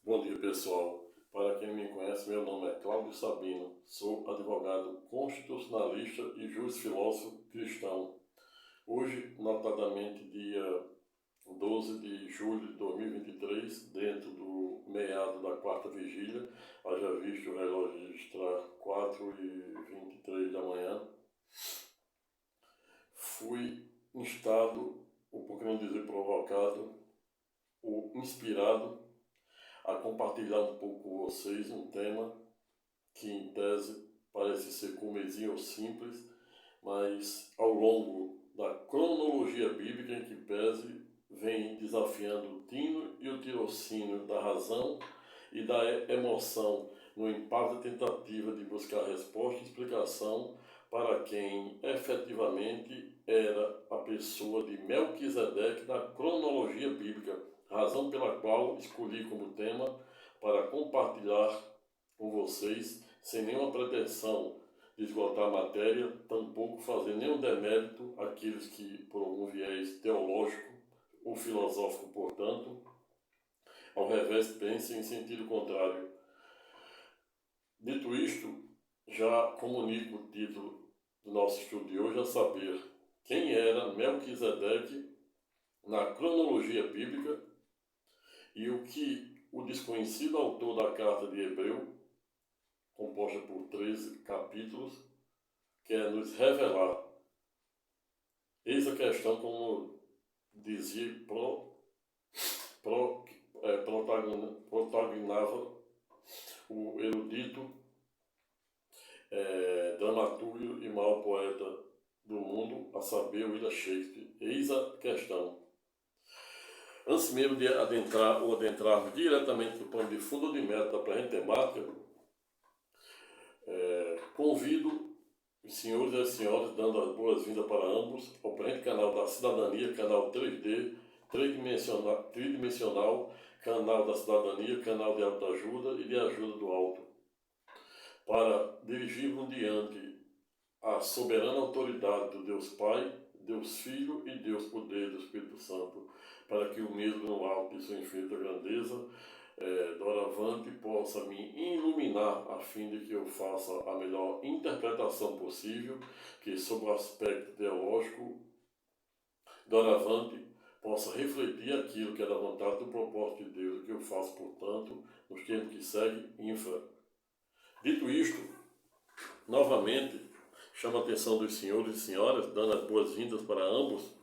Bom dia, pessoal. Para quem me conhece, meu nome é Cláudio Sabino. Sou advogado constitucionalista e juiz filósofo cristão. Hoje, notadamente, dia 12 de julho de 2023, dentro do meado da quarta vigília, haja visto o relógio registrar 4h23 da manhã, fui instado, ou por que não dizer provocado, ou inspirado a compartilhar um pouco com vocês um tema que em tese parece ser comezinho ou simples, mas ao longo da cronologia bíblica em que pese vem desafiando o tino e o tirocínio da razão e da emoção no impacto da tentativa de buscar resposta e explicação para quem efetivamente era a pessoa de Melquisedeque na cronologia bíblica, razão pela qual escolhi como tema para compartilhar com vocês, sem nenhuma pretensão de esgotar a matéria, tampouco fazer nenhum demérito àqueles que, por algum viés teológico ou filosófico, portanto, ao revés, pensem em sentido contrário. Dito isto, já comunico o título do nosso estudo de hoje, a saber, quem era Melquisedeque na cronologia bíblica e o que o desconhecido autor da carta de Hebreu, composta por 13 capítulos, quer nos revelar. Eis a questão, como dizia, protagonava o erudito dramaturgo e maior poeta do mundo, a saber, William Shakespeare. Eis a questão. Antes mesmo de adentrarmos diretamente no pano de fundo de meta da presente temática, convido os senhores e as senhoras, dando as boas-vindas para ambos, ao presente canal da cidadania, canal 3D, tridimensional, canal da cidadania, canal de autoajuda e de ajuda do alto, para dirigirmos diante a soberana autoridade do Deus Pai, Deus Filho e Deus Poder do Espírito Santo, para que o mesmo no alto de sua infinita grandeza, doravante, possa me iluminar a fim de que eu faça a melhor interpretação possível, que sob o aspecto teológico, doravante, possa refletir aquilo que é da vontade do propósito de Deus, que eu faço, portanto, nos tempos que seguem, infra. Dito isto, novamente, chamo a atenção dos senhores e senhoras, dando as boas-vindas para ambos,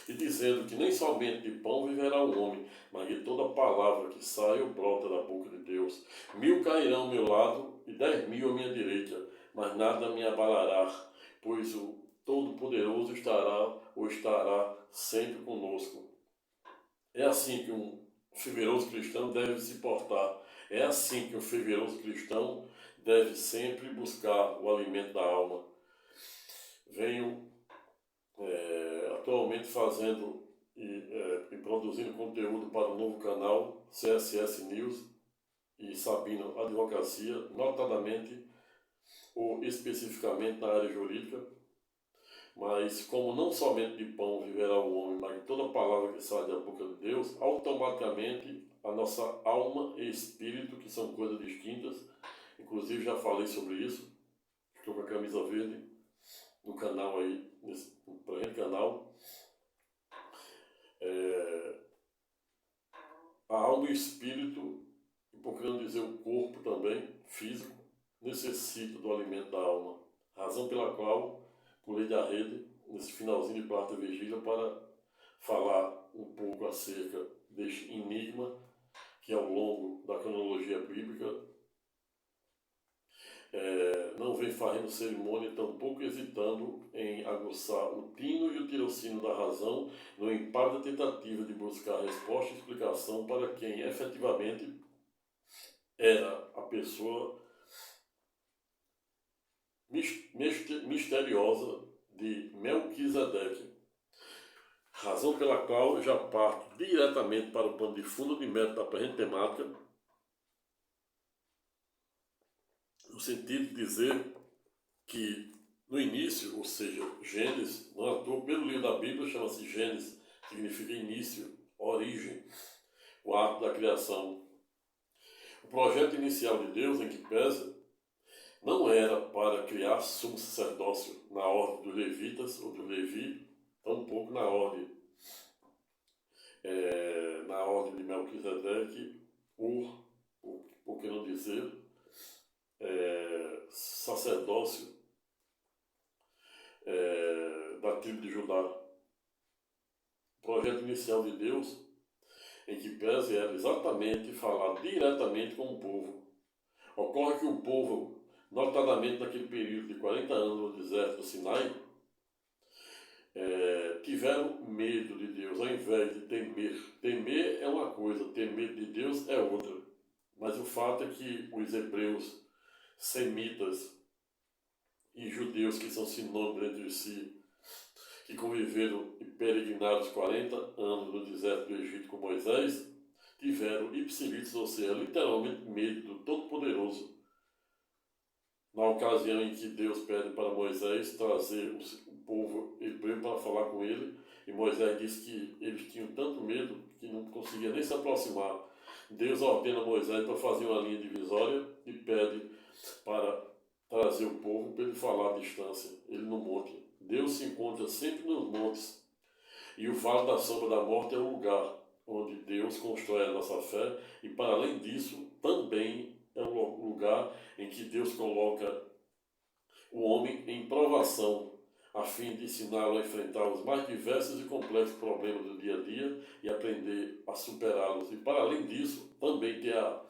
e dizendo que nem somente de pão viverá o homem, mas de toda palavra que sai ou brota da boca de Deus. 1000 cairão ao meu lado e 10.000 à minha direita, mas nada me abalará, pois o Todo-Poderoso estará sempre conosco. É assim que um fervoroso cristão deve se portar. É assim que um fervoroso cristão deve sempre buscar o alimento da alma. Venho atualmente fazendo e produzindo conteúdo para o novo canal CSS News e Sabino Advocacia, notadamente ou especificamente na área jurídica, mas como não somente de pão viverá o homem, mas de toda palavra que sai da boca de Deus, automaticamente a nossa alma e espírito, que são coisas distintas, inclusive já falei sobre isso, estou com a camisa verde no canal aí, no presente canal. A alma e o espírito, e por que não dizer o corpo também, físico, necessita do alimento da alma. Razão pela qual pulei da rede nesse finalzinho de quarta vigília para falar um pouco acerca deste enigma que ao longo da cronologia bíblica não vem fazendo cerimônia, tampouco hesitando em aguçar o tino e o tirocínio da razão no impacto da tentativa de buscar resposta e explicação para quem efetivamente era a pessoa misteriosa de Melquisedeque, razão pela qual eu já parto diretamente para o pano de fundo de meta da presente temática, no sentido de dizer que no início, ou seja, Gênesis, não é à toa, o primeiro livro da Bíblia chama-se Gênesis, significa início, origem, o ato da criação. O projeto inicial de Deus, em que pese, não era para criar sumo sacerdócio na ordem dos levitas ou dos Levi, tampouco na ordem de Melquisedeque, por que não dizer, sacerdócio da tribo de Judá. O projeto inicial de Deus, em que pese, era exatamente falar diretamente com o povo. Ocorre que o povo, notadamente naquele período de 40 anos no deserto do Sinai, tiveram medo de Deus, ao invés de temer. Temer é uma coisa, ter medo de Deus é outra. Mas o fato é que os hebreus, semitas e judeus, que são sinônimos entre si, que conviveram e peregrinaram os 40 anos no deserto do Egito com Moisés, tiveram ipsilítis, ou seja, literalmente medo do Todo-Poderoso. Na ocasião em que Deus pede para Moisés trazer o povo hebreu para falar com ele, e Moisés disse que eles tinham tanto medo que não conseguia nem se aproximar. Deus ordena a Moisés para fazer uma linha divisória e pede para trazer o povo para ele falar à distância, ele no monte. Deus se encontra sempre nos montes, e o Vale da Sombra da Morte é o lugar onde Deus constrói a nossa fé, e para além disso, também é um lugar em que Deus coloca o homem em provação, a fim de ensiná-lo a enfrentar os mais diversos e complexos problemas do dia a dia e aprender a superá-los. E para além disso, também ter a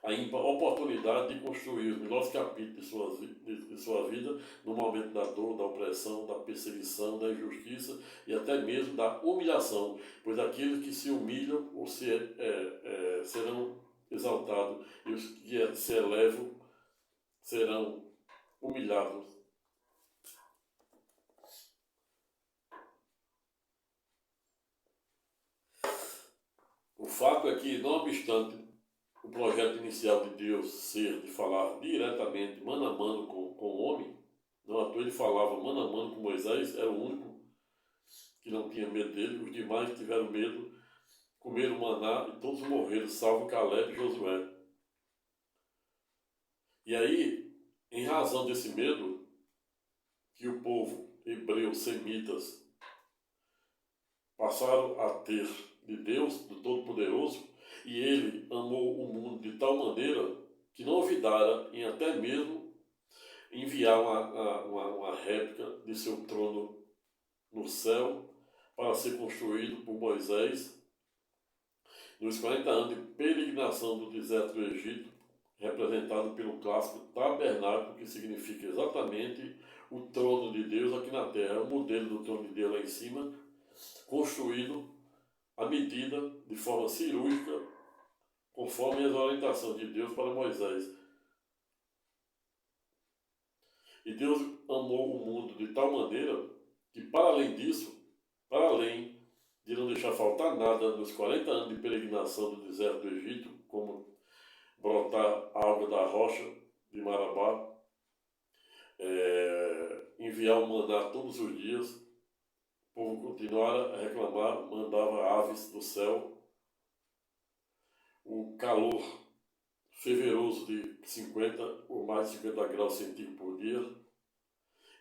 oportunidade de construir os melhores capítulos de sua vida no momento da dor, da opressão, da perseguição, da injustiça e até mesmo da humilhação, pois aqueles que se humilham ou serão exaltados e os que se elevam serão humilhados. O fato é que, não obstante o projeto inicial de Deus ser de falar diretamente, mano a mano com o homem, não à toa ele falava mano a mano com Moisés, era o único que não tinha medo dele, os demais tiveram medo, comeram maná e todos morreram, salvo Caleb e Josué. E aí, em razão desse medo que o povo hebreu, semitas, passaram a ter de Deus, do Todo-Poderoso, e ele amou o mundo de tal maneira que não olvidara em até mesmo enviar uma réplica de seu trono no céu para ser construído por Moisés nos 40 anos de peregrinação do deserto do Egito, representado pelo clássico tabernáculo, que significa exatamente o trono de Deus aqui na terra, o modelo do trono de Deus lá em cima, construído à medida, de forma cirúrgica, conforme as orientações de Deus para Moisés. E Deus amou o mundo de tal maneira que, para além disso, para além de não deixar faltar nada nos 40 anos de peregrinação do deserto do Egito, como brotar água da rocha de Marabá, enviar o maná todos os dias, o povo continuara a reclamar, mandava aves do céu, o calor fervoroso de 50 ou mais de 50 graus centígrados por dia,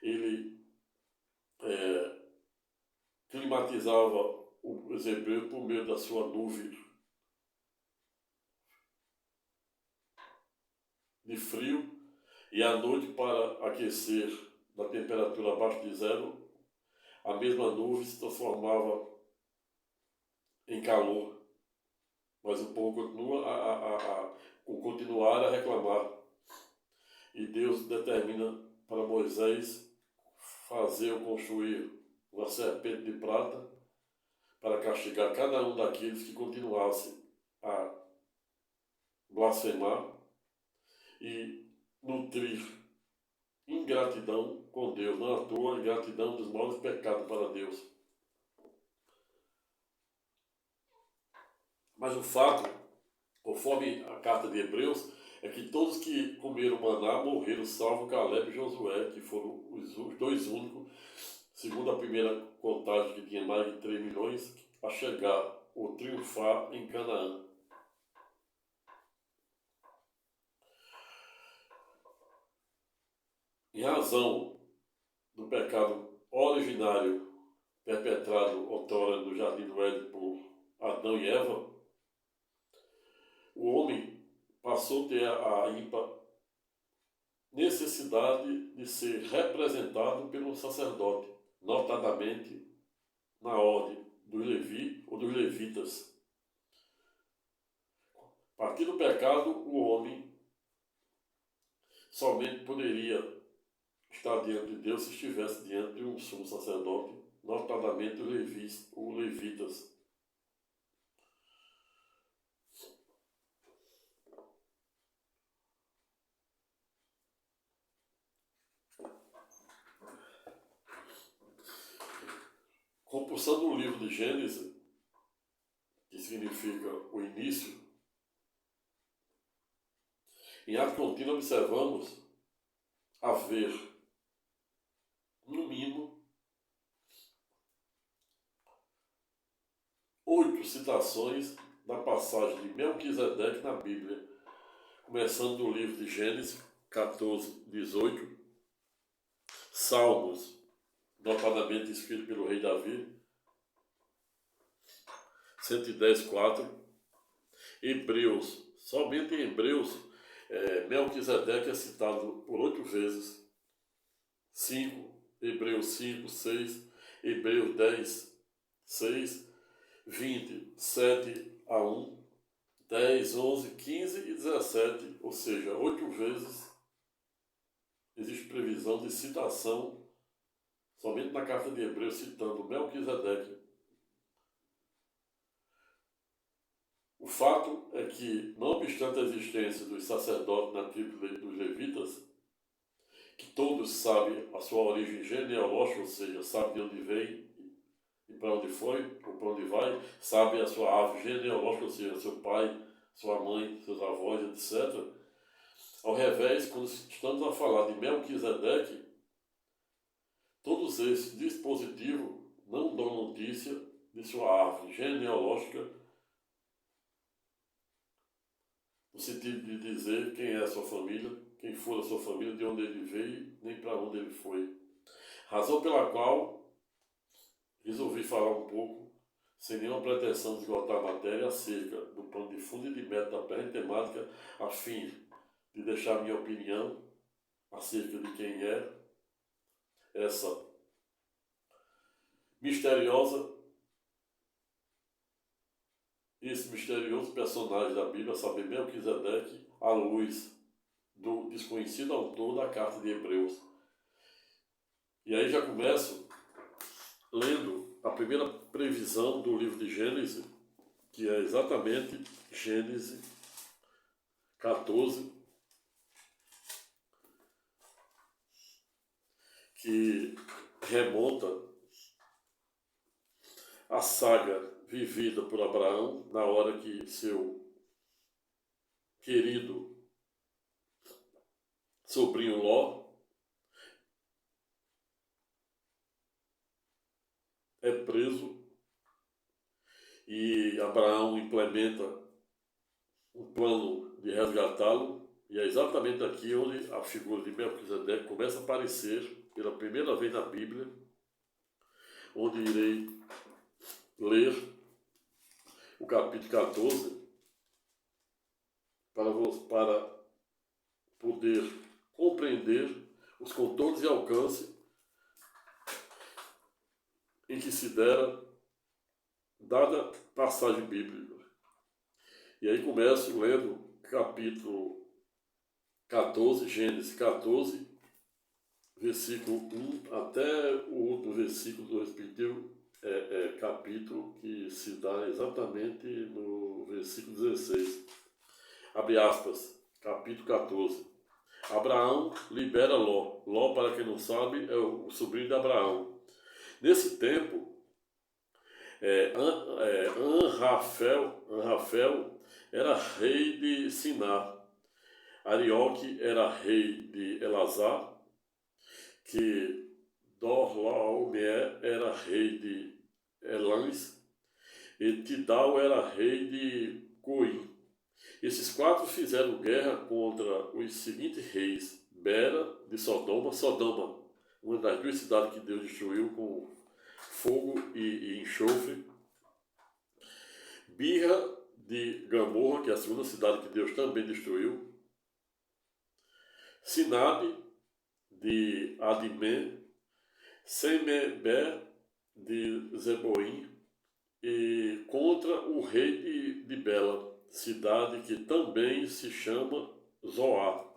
ele climatizava os hebreus por meio da sua nuvem de frio, e à noite, para aquecer da temperatura abaixo de zero, a mesma nuvem se transformava em calor. Mas o povo continuar a reclamar. E Deus determina para Moisés fazer ou construir uma serpente de prata para castigar cada um daqueles que continuasse a blasfemar e nutrir ingratidão com Deus. Não à toa, ingratidão dos maiores pecados para Deus. Mas o fato, conforme a carta de Hebreus, é que todos que comeram maná morreram, salvo Caleb e Josué, que foram os dois únicos, segundo a primeira contagem, que tinha mais de 3 milhões, a chegar ou triunfar em Canaã. em razão do pecado originário perpetrado outrora no Jardim do Éden por Adão e Eva, o homem passou a ter a ímpar necessidade de ser representado pelo sacerdote, notadamente na ordem dos Levi ou dos levitas. A partir do pecado, o homem somente poderia estar diante de Deus se estivesse diante de um sumo sacerdote, notadamente os levitas. Compulsando o livro de Gênesis, que significa o início, em ato contínuo observamos haver, no mínimo, 8 citações da passagem de Melquisedeque na Bíblia, começando do livro de Gênesis 14, 18, Salmos, notadamente escrito pelo rei Davi, 110, 4, Hebreus, somente em Hebreus, Melquisedeque é citado por 8 vezes, 5, Hebreus 5, 6, Hebreus 10, 6, 20, 7 a 1, 10, 11, 15 e 17, ou seja, 8 vezes existe previsão de citação somente na carta de Hebreus citando Melquisedeque. O fato é que, não obstante a existência dos sacerdotes na tribo dos levitas, que todos sabem a sua origem genealógica, ou seja, sabem de onde vem e para onde foi, ou para onde vai, sabem a sua árvore genealógica, ou seja, seu pai, sua mãe, seus avós, etc. Ao revés, quando estamos a falar de Melquisedeque, todos esses dispositivos não dão notícia de sua árvore genealógica, no sentido de dizer quem é a sua família, quem for a sua família, de onde ele veio, nem para onde ele foi. Razão pela qual resolvi falar um pouco, sem nenhuma pretensão de esgotar a matéria, acerca do plano de fundo e de meta da presente temática, a fim de deixar minha opinião acerca de quem é essa esse misterioso personagem da Bíblia, saber Melquisedeque, à luz do desconhecido autor da carta de Hebreus. E aí já começo lendo a primeira previsão do livro de Gênesis, que é exatamente Gênesis 14, que remonta a saga vivida por Abraão na hora que seu querido sobrinho Ló é preso e Abraão implementa um plano de resgatá-lo, e é exatamente aqui onde a figura de Melquisedeque começa a aparecer pela primeira vez na Bíblia, onde irei ler o capítulo 14 para poder compreender os contornos e alcance em que se dera dada passagem bíblica. E aí começo lendo capítulo 14, Gênesis 14, versículo 1 até o último versículo do respectivo capítulo, que se dá exatamente no versículo 16. Abre aspas, capítulo 14. Abraão libera Ló. Ló, para quem não sabe, é o sobrinho de Abraão. Nesse tempo, Anrafel era rei de Siná. Arioque era rei de Elazar, que Dorlaomer era rei de Elãs, e Tidal era rei de Goim. Esses 4 fizeram guerra contra os seguintes reis: Bera de Sodoma, Sodoma, uma das duas cidades que Deus destruiu com fogo e enxofre. Birra de Gomorra, que é a segunda cidade que Deus também destruiu. Sinabe de Adimé, Semeber de Zeboim, e contra o rei de Bela, cidade que também se chama Zoar.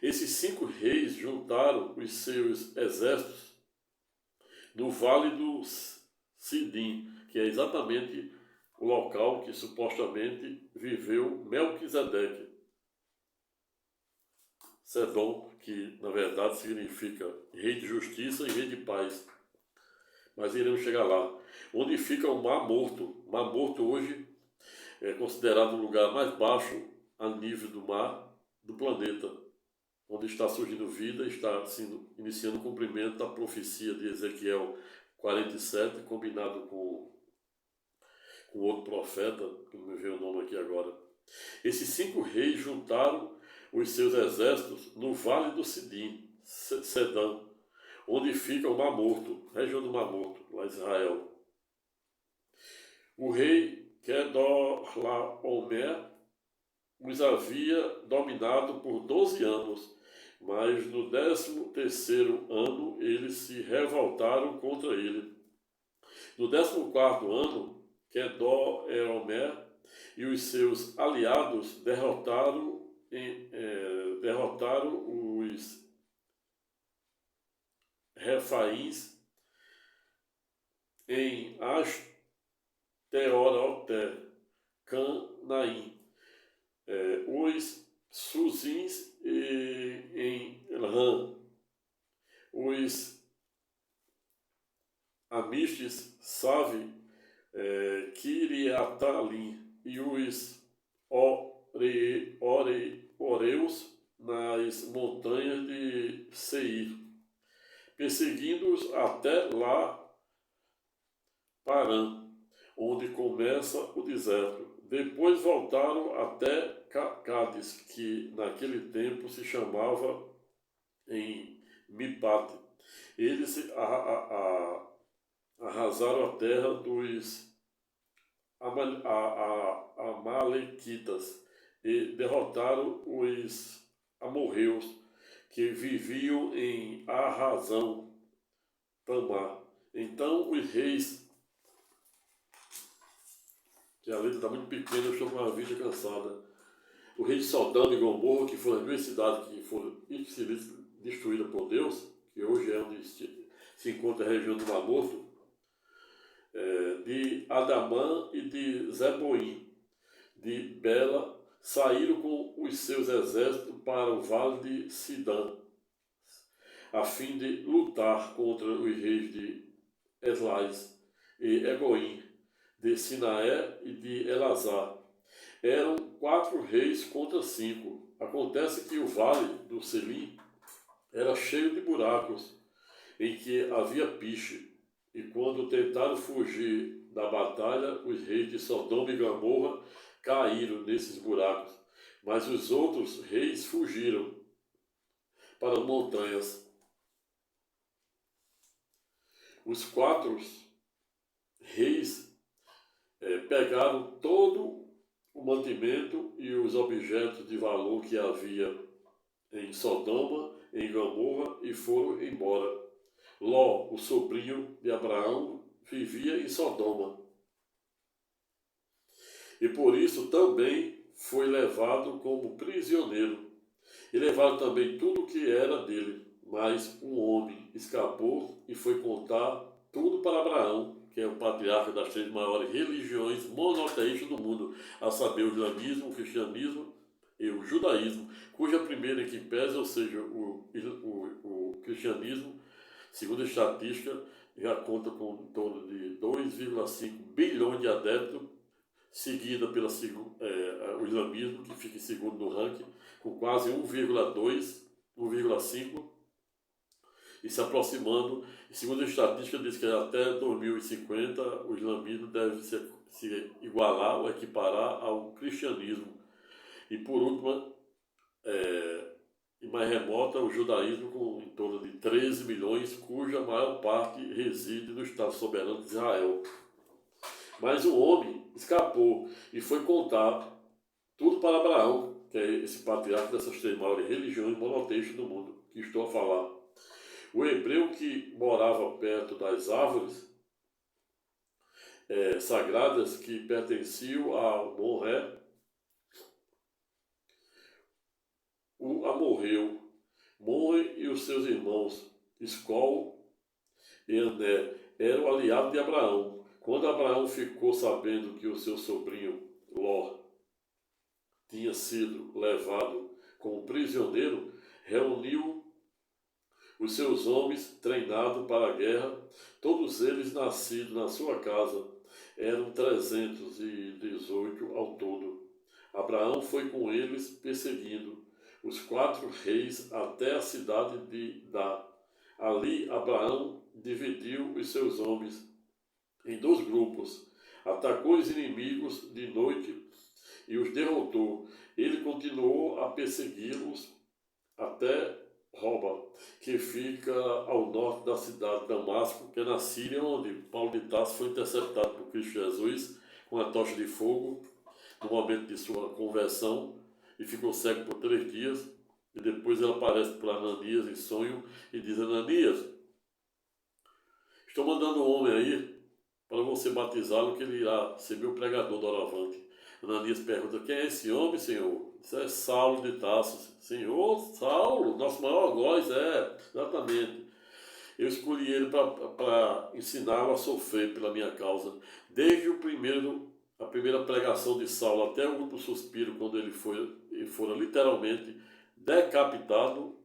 Esses 5 reis juntaram os seus exércitos no Vale do Sidim, que é exatamente o local que supostamente viveu Melquisedeque. Sedom, que na verdade significa rei de justiça e rei de paz. Mas iremos chegar lá. Onde fica o Mar Morto. O Mar Morto hoje é considerado o lugar mais baixo a nível do mar do planeta, onde está surgindo vida, está iniciando o cumprimento da profecia de Ezequiel 47, combinado com outro profeta, que não me veio o nome aqui agora. Esses 5 reis juntaram os seus exércitos no Vale do Sidim, Sedã, onde fica o Mar Morto, região do Mar Morto, lá em Israel. O rei Kedorlaomer os havia dominado por 12 anos, mas no 13º ano eles se revoltaram contra ele. No 14º ano, Kedorlaomer e os seus aliados derrotaram os Refaíns em Asteorote, Canaim, os Suzins em Ram, os Amistes, Save, Kiriatalim e os Oreus nas montanhas de Seir, perseguindo-os até lá Parã, onde começa o deserto. Depois voltaram até Cádiz, que naquele tempo se chamava em Mipate. Eles arrasaram a terra dos Amalequitas e derrotaram os amorreus que viviam em Arrazão Tamar. Então os reis, que a letra está muito pequena, eu estou com uma vista cansada. O rei de Sodoma e Gomorra, que foram as 2 cidades que foram destruídas por Deus, que hoje é onde se encontra a região do Mar Morto, de Adamã e de Zeboim, de Bela, saíram com os seus exércitos para o vale de Sidã, a fim de lutar contra os reis de Eslais e Egoim, de Sinaé e de Elazar. Eram 4 reis contra 5. Acontece que o vale do Selim era cheio de buracos, em que havia piche, e quando tentaram fugir da batalha, os reis de Sodoma e Gomorra caíram nesses buracos, mas os outros reis fugiram para as montanhas. Os 4 reis pegaram todo o mantimento e os objetos de valor que havia em Sodoma, em Gomorra, e foram embora. Ló, o sobrinho de Abraão, vivia em Sodoma, e por isso também foi levado como prisioneiro. E levaram também tudo o que era dele, mas um homem escapou e foi contar tudo para Abraão, que é o patriarca das 3 maiores religiões monoteístas do mundo, a saber, o islamismo, o cristianismo e o judaísmo, cuja primeira em que pesa, ou seja, o cristianismo, segundo a estatística, já conta com em torno de 2,5 bilhões de adeptos, seguida pelo o islamismo, que fica em segundo no ranking, com quase 1,2, 1,5, e se aproximando. E segundo a estatística, diz que até 2050 o islamismo deve se igualar ou equiparar ao cristianismo. E por último, e mais remota o judaísmo, com em torno de 13 milhões, cuja maior parte reside no Estado soberano de Israel. Mas o homem escapou e foi contar tudo para Abraão, que é esse patriarca dessas três maiores religiões monoteístas do mundo que estou a falar. O hebreu que morava perto das árvores sagradas que pertenciam ao Moré, o amorreu, Morre e os seus irmãos, Escol e Ané, eram aliados de Abraão. Quando Abraão ficou sabendo que o seu sobrinho Ló tinha sido levado como prisioneiro, reuniu os seus homens treinados para a guerra, todos eles nascidos na sua casa, eram 318 ao todo. Abraão foi com eles perseguindo os 4 reis até a cidade de Dá. Ali Abraão dividiu os seus homens em 2 grupos, atacou os inimigos de noite e os derrotou. Ele continuou a persegui-los até Roba, que fica ao norte da cidade de Damasco, que é na Síria, onde Paulo de Tarso foi interceptado por Cristo Jesus com a tocha de fogo no momento de sua conversão e ficou cego por 3 dias. E depois ele aparece para Ananias em sonho e diz: Ananias, estou mandando um homem aí para você batizá-lo, que ele irá ser meu pregador doravante. Ananias pergunta: quem é esse homem, Senhor? Isso é Saulo de Tarso. Senhor, Saulo, nosso maior algoz, exatamente. Eu escolhi ele para ensiná-lo a sofrer pela minha causa. Desde a primeira pregação de Saulo até o último suspiro, quando ele fora literalmente decapitado,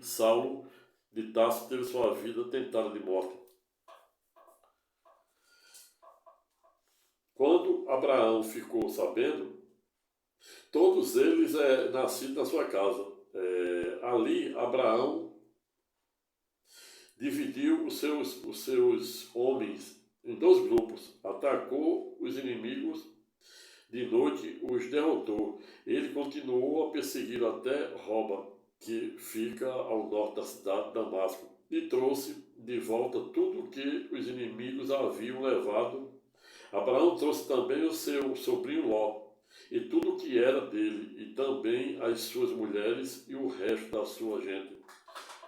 Saulo de Tarso teve sua vida tentada de morte. Quando Abraão ficou sabendo, todos eles nascidos na sua casa. Ali Abraão dividiu os seus homens em 2 grupos, atacou os inimigos de noite, os derrotou. Ele continuou a persegui-lo até Roba, que fica ao norte da cidade de Damasco, e trouxe de volta tudo o que os inimigos haviam levado. Abraão trouxe também o seu sobrinho Ló, e tudo o que era dele, e também as suas mulheres e o resto da sua gente.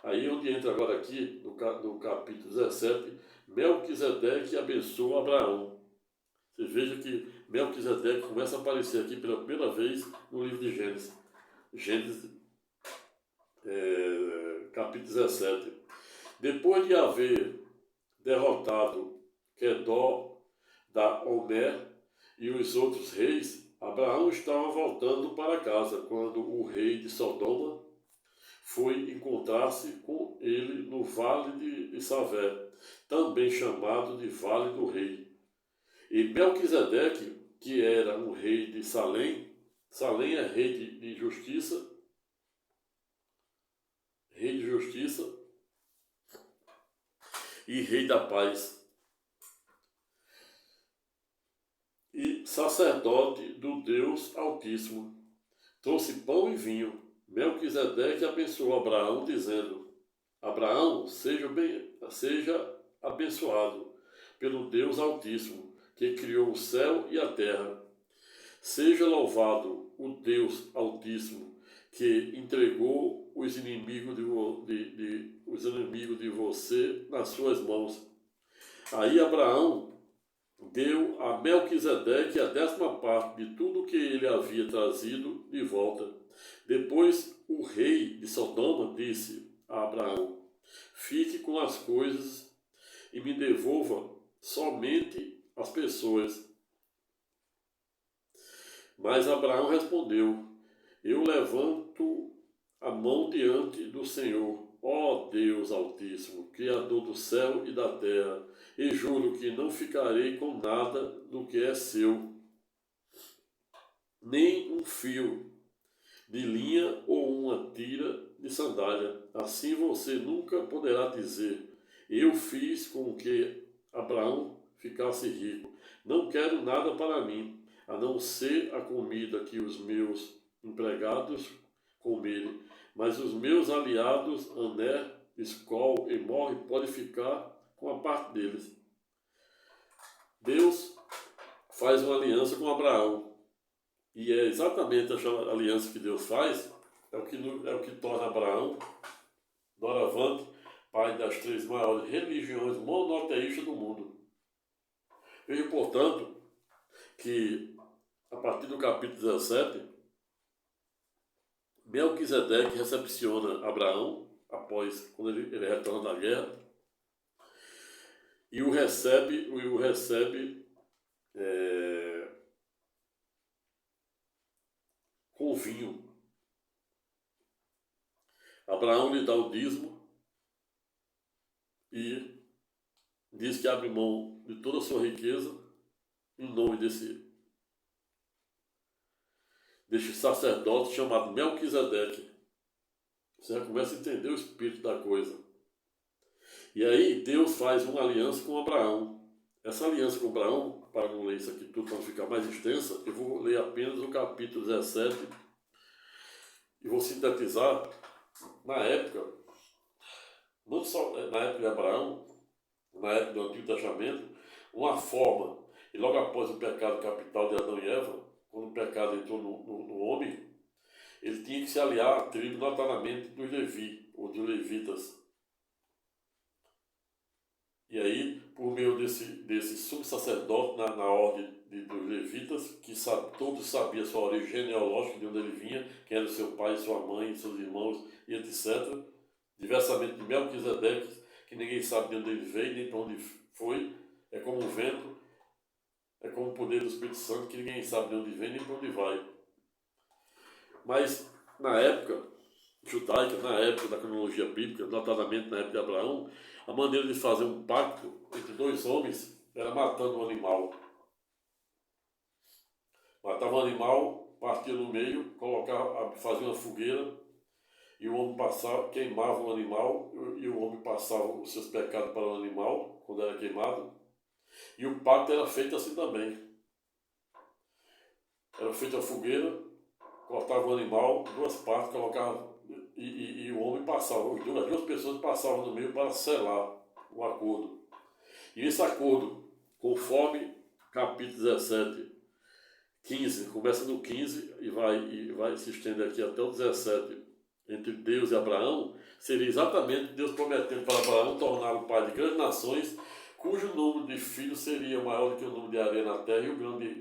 Aí onde entra agora aqui, no capítulo 17, Melquisedeque abençoa Abraão. Você veja que Melquisedeque começa a aparecer aqui pela primeira vez no livro de Gênesis. Gênesis, capítulo 17. Depois de haver derrotado Quedó da Homer e os outros reis, Abraão estava voltando para casa quando o rei de Sodoma foi encontrar-se com ele no vale de Savé, também chamado de Vale do Rei. E Melquisedeque, que era um rei de Salém, Salém é rei de justiça, e rei da paz, e sacerdote do Deus Altíssimo, trouxe pão e vinho. Melquisedeque abençoou Abraão, dizendo: Abraão, seja abençoado pelo Deus Altíssimo, que criou o céu e a terra. Seja louvado o Deus Altíssimo, que entregou os inimigos de você nas suas mãos. Aí Abraão deu a Melquisedeque a 10ª parte de tudo que ele havia trazido de volta. Depois o rei de Sodoma disse a Abraão: fique com as coisas e me devolva somente as pessoas. Mas Abraão respondeu: eu levanto a mão diante do Senhor, ó Deus Altíssimo, Criador do céu e da terra, e juro que não ficarei com nada do que é seu, nem um fio de linha ou uma tira de sandália. Assim você nunca poderá dizer: eu fiz com que Abraão ficasse rico. Não quero nada para mim, a não ser a comida que os meus empregados comerem, mas os meus aliados, Aner, Escol e Morre, podem ficar com a parte deles. Deus faz uma aliança com Abraão. E é exatamente essa aliança que Deus faz, é o que torna Abraão, doravante, pai das 3 maiores religiões monoteístas do mundo. Veja, portanto, que a partir do capítulo 17, Melquisedeque recepciona Abraão, quando ele retorna da guerra, e o recebe com vinho. Abraão lhe dá o dízimo e diz que abre mão de toda a sua riqueza em nome desse sacerdote chamado Melquisedeque. Você já começa a entender o espírito da coisa. E aí Deus faz uma aliança com Abraão. Essa aliança com Abraão, para não ler isso aqui tudo, para não ficar mais extensa, eu vou ler apenas o capítulo 17 e vou sintetizar. Na época, não só na época de Abraão, na época do Antigo Testamento, uma forma, e logo após o pecado capital de Adão e Eva, quando o pecado entrou no homem, ele tinha que se aliar à tribo, notadamente, dos Levi, ou dos levitas. E aí, por meio desse subsacerdote na ordem dos levitas, que todos sabiam a sua origem genealógica, de onde ele vinha, quem era o seu pai, sua mãe, seus irmãos, e etc. Diversamente de Melquisedeque, que ninguém sabe de onde ele veio, nem para onde foi, é como um vento, é como o poder do Espírito Santo, que ninguém sabe de onde vem, nem para onde vai. Mas, na época judaica, na época da cronologia bíblica, notadamente na época de Abraão, a maneira de fazer um pacto entre 2 homens era matando um animal. Matava um animal, partia no meio, fazia uma fogueira, e o homem queimava o animal, e o homem passava os seus pecados para o animal, quando era queimado. E o pacto era feito assim também. Era feita a fogueira, cortava o animal, 2 partes, colocava, e o homem passava, as 2 pessoas passavam no meio para selar o acordo. E esse acordo, conforme capítulo 17, 15, começa no 15 e vai se estender aqui até o 17, entre Deus e Abraão, seria exatamente Deus prometendo para Abraão torná-lo pai de grandes nações, cujo número de filhos seria maior do que o número de areia na terra e o número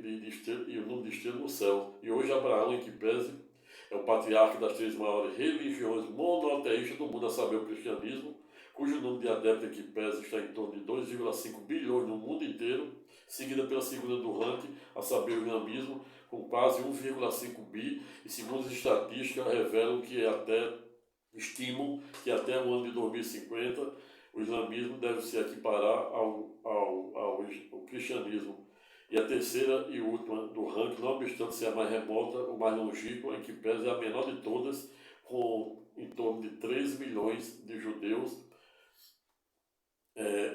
de estrelas no céu. E hoje Abraão, em que pese, é o patriarca das 3 maiores religiões monoteístas do mundo, a saber, o cristianismo, cujo número de adeptos, em que pese, está em torno de 2,5 bilhões no mundo inteiro, seguida pela segunda do ranking, a saber, o islamismo, com quase 1,5 bi, e segundo as estatísticas estimam que até o ano de 2050 o islamismo deve se equiparar ao cristianismo. E a terceira e última do ranking, não obstante ser a mais remota, o mais longínquo, em que pese é a menor de todas, com em torno de 3 milhões de judeus,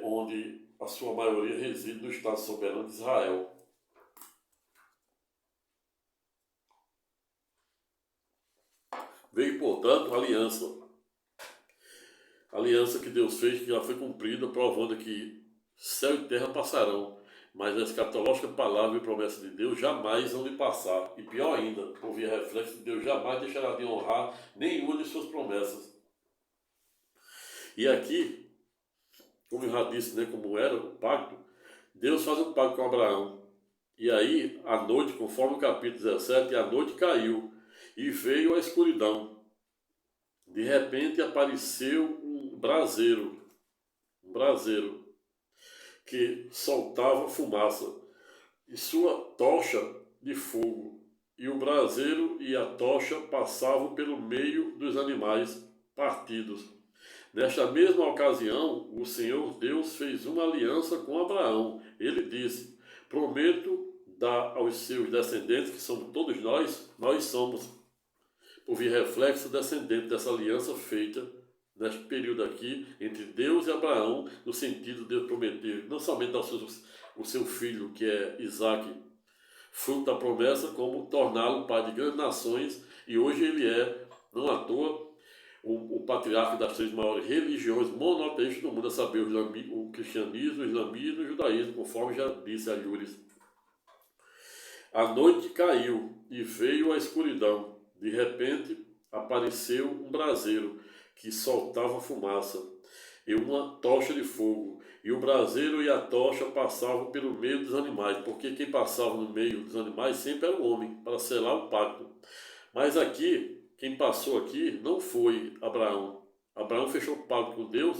onde a sua maioria reside no Estado soberano de Israel. Veio, portanto, a aliança que Deus fez, que já foi cumprida, provando que céu e terra passarão, mas a escatológica palavra e promessa de Deus jamais vão lhe passar. E pior ainda, por via reflexo de Deus jamais deixará de honrar nenhuma de suas promessas. E aqui, como eu já disse, né, como era o pacto, Deus faz um pacto com Abraão. E aí, à noite, conforme o capítulo 17, a noite caiu e veio a escuridão. De repente apareceu um braseiro que soltava fumaça e sua tocha de fogo. E o braseiro e a tocha passavam pelo meio dos animais partidos. Nesta mesma ocasião, o Senhor Deus fez uma aliança com Abraão. Ele disse: prometo dar aos seus descendentes, que somos todos nós somos, por vir reflexo descendente dessa aliança feita neste período aqui entre Deus e Abraão, no sentido de prometer não somente ao o seu filho, que é Isaque, fruto da promessa, como torná-lo pai de grandes nações, e hoje ele é Não à toa, o patriarca das três maiores religiões monoteístas do mundo, a saber, o cristianismo, o islamismo e o judaísmo, conforme já disse a Yuris. A noite caiu e veio a escuridão. De repente, apareceu um braseiro que soltava fumaça e uma tocha de fogo. E o braseiro e a tocha passavam pelo meio dos animais, porque quem passava no meio dos animais sempre era o homem, para selar o pacto. Mas aqui, quem passou aqui não foi Abraão. Abraão fechou o pacto com Deus,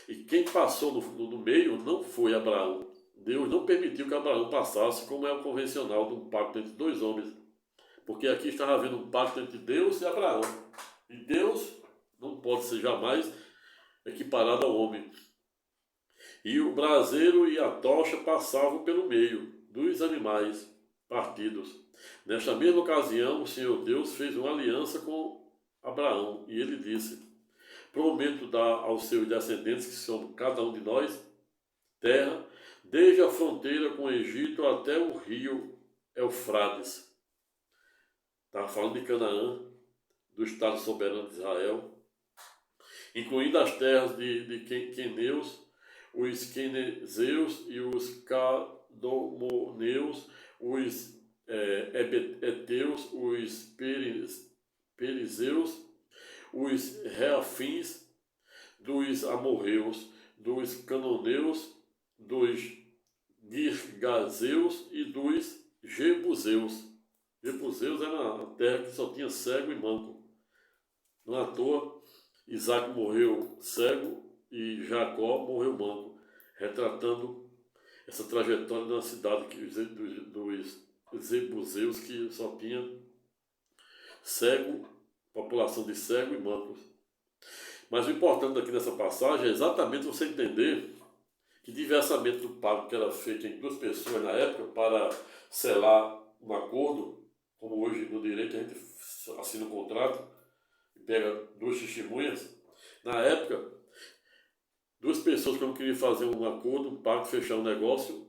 e quem passou no meio não foi Abraão. Deus não permitiu que Abraão passasse, como é o convencional de um pacto entre dois homens. Porque aqui estava havendo um pacto entre Deus e Abraão. E Deus não pode ser jamais equiparado ao homem. E o braseiro e a tocha passavam pelo meio dos animais partidos. Nesta mesma ocasião, o Senhor Deus fez uma aliança com Abraão. E ele disse: prometo dar aos seus descendentes, que são cada um de nós, terra, desde a fronteira com o Egito até o rio Eufrates. Estava falando de Canaã, do Estado soberano de Israel, incluindo as terras de Queneus, os Quenezeus e os Cadomoneus, os Eteus, os Perizeus, os Reafins, dos Amorreus, dos Cananeus, dos Girgazeus e dos Jebuseus. Jebuseus era uma terra que só tinha cego e manco. Não à toa, Isaac morreu cego e Jacó morreu manco, retratando essa trajetória de uma cidade dos Jebuseus, que só tinha cego, população de cego e mancos. Mas o importante aqui nessa passagem é exatamente você entender que, diversamente do pacto que era feito em duas pessoas na época para selar um acordo, como hoje no direito a gente assina um contrato e pega duas testemunhas, na época, duas pessoas que não queriam fazer um acordo, um pacto, fechar um negócio,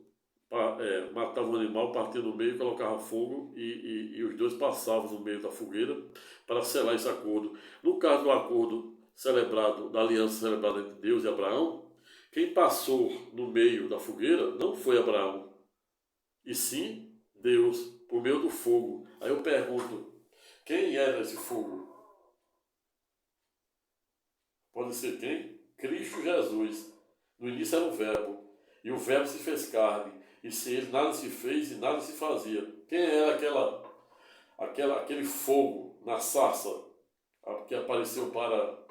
matavam um animal, partiam no meio, colocavam fogo e os dois passavam no meio da fogueira para selar esse acordo. No caso do acordo celebrado, da aliança celebrada entre Deus e Abraão, quem passou no meio da fogueira não foi Abraão, e sim Deus, por meio do fogo. Aí eu pergunto, quem era esse fogo? Pode ser quem? Cristo Jesus. No início era o Verbo, e o Verbo se fez carne, e sem ele nada se fez e nada se fazia. Quem era aquele fogo na sarça que apareceu para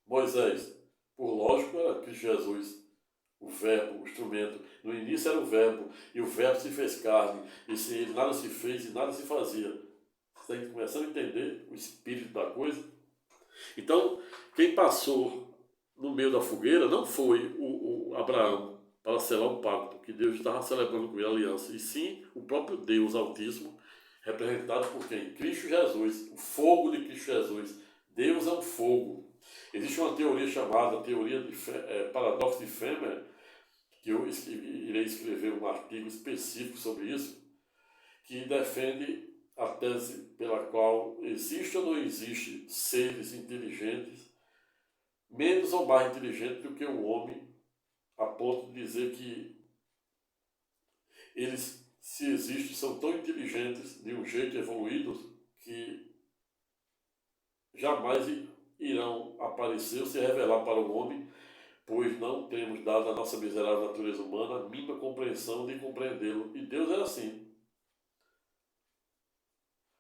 Moisés? Por lógico, era Cristo Jesus, o Verbo, o instrumento. No início era o Verbo, e o Verbo se fez carne, e sem ele nada se fez e nada se fazia. Você está começando a entender o espírito da coisa? Então, quem passou no meio da fogueira não foi o Abraão para selar um pacto, que Deus estava celebrando com ele a aliança, e sim o próprio Deus Altíssimo, representado por quem? Cristo Jesus, o fogo de Cristo Jesus. Deus é um fogo. Existe uma teoria chamada teoria de paradoxo de Fermat, que eu irei escrever um artigo específico sobre isso, que defende a tese pela qual existe ou não existe seres inteligentes, menos ou mais inteligentes do que o homem, a ponto de dizer que eles, se existem, são tão inteligentes, de um jeito evoluídos, que jamais irão aparecer ou se revelar para o homem, pois não temos dado à nossa miserável natureza humana a mínima compreensão de compreendê-lo. E Deus é assim.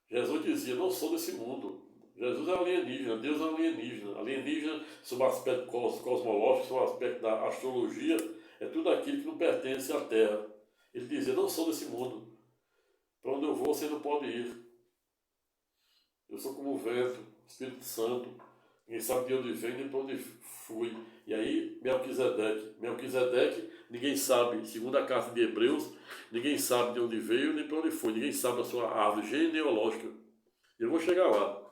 Jesus dizia, não sou desse mundo. Jesus é alienígena, Deus é alienígena. Alienígena, sob o aspecto cosmológico, sob o aspecto da astrologia, é tudo aquilo que não pertence à Terra. Ele dizia, não sou desse mundo. Para onde eu vou, você não pode ir. Eu sou como o vento, Espírito Santo. Ninguém sabe de onde vem nem para onde fui. E aí, Melquisedeque, ninguém sabe, segundo a carta de Hebreus, ninguém sabe de onde veio nem para onde foi. Ninguém sabe a sua árvore genealógica. Eu vou chegar lá.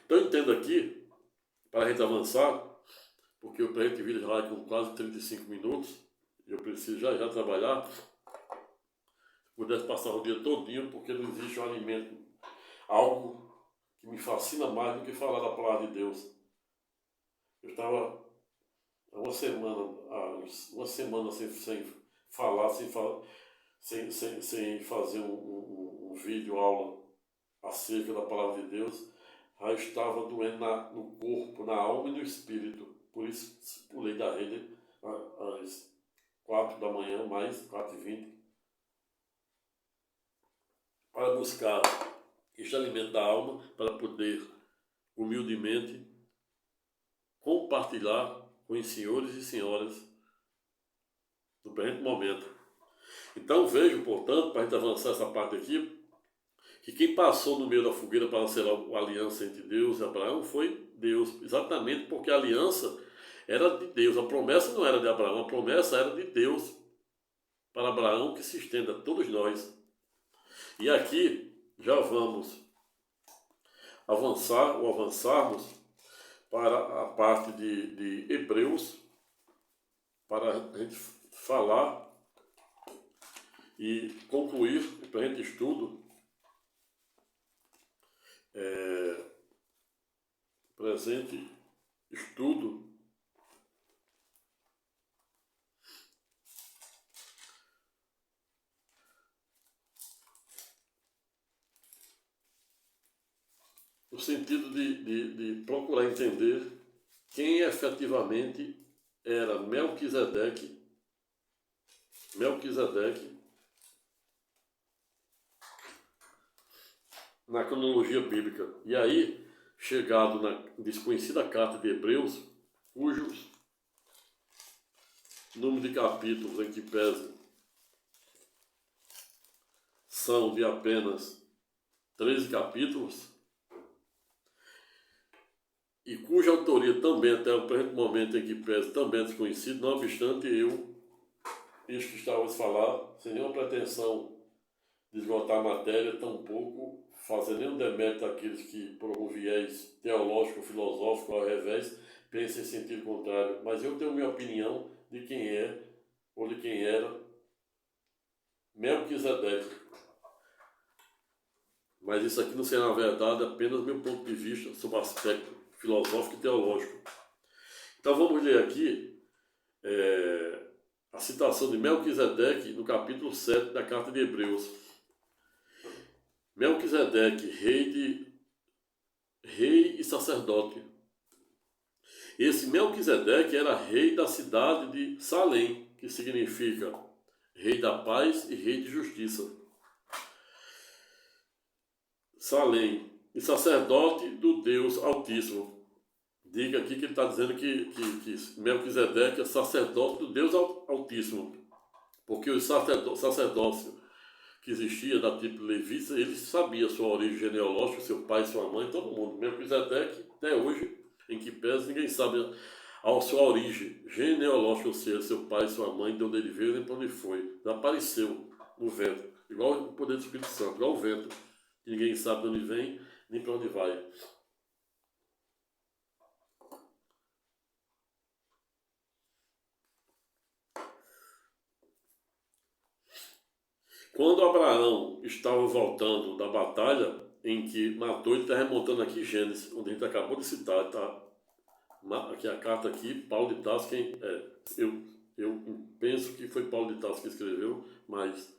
Então entenda aqui, para a gente avançar, porque o projeto de vida já vai com quase 35 minutos, eu preciso já trabalhar. Se pudesse passar o dia todinho, porque não existe um alimento, algo que me fascina mais do que falar da palavra de Deus. Eu estava há uma semana sem falar, sem fazer um vídeo aula acerca da palavra de Deus. Já estava doendo no corpo, na alma e no espírito. Por isso pulei da rede às 4 da manhã, mais 4h20, para buscar este alimento da alma, para poder humildemente compartilhar com os senhores e senhoras no presente momento. Então vejo, portanto, para a gente avançar essa parte aqui, que quem passou no meio da fogueira para ser a aliança entre Deus e Abraão foi Deus, exatamente porque a aliança era de Deus, a promessa não era de Abraão, a promessa era de Deus para Abraão, que se estenda a todos nós. E aqui já vamos avançarmos para a parte de Hebreus, para a gente falar e concluir o presente estudo, no sentido de procurar entender quem efetivamente era Melquisedeque na cronologia bíblica. E aí, chegado na desconhecida carta de Hebreus, cujos número de capítulos em que pese são de apenas 13 capítulos, e cuja autoria também, até o presente momento em que pese, também é desconhecido, não obstante isso que estávamos a falar, sem nenhuma pretensão de esgotar a matéria, tampouco fazer nenhum demérito àqueles que, por algum viés teológico, filosófico, ao revés, pensam em sentido contrário. Mas eu tenho minha opinião de quem é, ou de quem era, Melquisedeque. Mas isso aqui não será, na verdade, apenas meu ponto de vista sobre o aspecto filosófico e teológico. Então vamos ler aqui a citação de Melquisedeque no capítulo 7 da carta de Hebreus. Melquisedeque, rei e sacerdote. Esse Melquisedeque era rei da cidade de Salém, que significa rei da paz e rei de justiça. Salém, e sacerdote do Deus Altíssimo. Diga aqui que ele está dizendo que Melquisedeque é sacerdote do Deus Altíssimo, porque o sacerdócio que existia da tipo levita, ele sabia sua origem genealógica, seu pai, sua mãe, todo mundo. Melquisedeque, até hoje, em que pese, ninguém sabe a sua origem genealógica, ou seja, seu pai, sua mãe, de onde ele veio, nem para onde foi. Desapareceu no vento, igual o poder do Espírito Santo, igual o vento, que ninguém sabe de onde vem, nem para onde vai. Quando Abraão estava voltando da batalha em que matou, ele está remontando aqui Gênesis, onde a gente acabou de citar, tá? Aqui a carta aqui, Paulo de Tarso, eu penso que foi Paulo de Tarso que escreveu, mas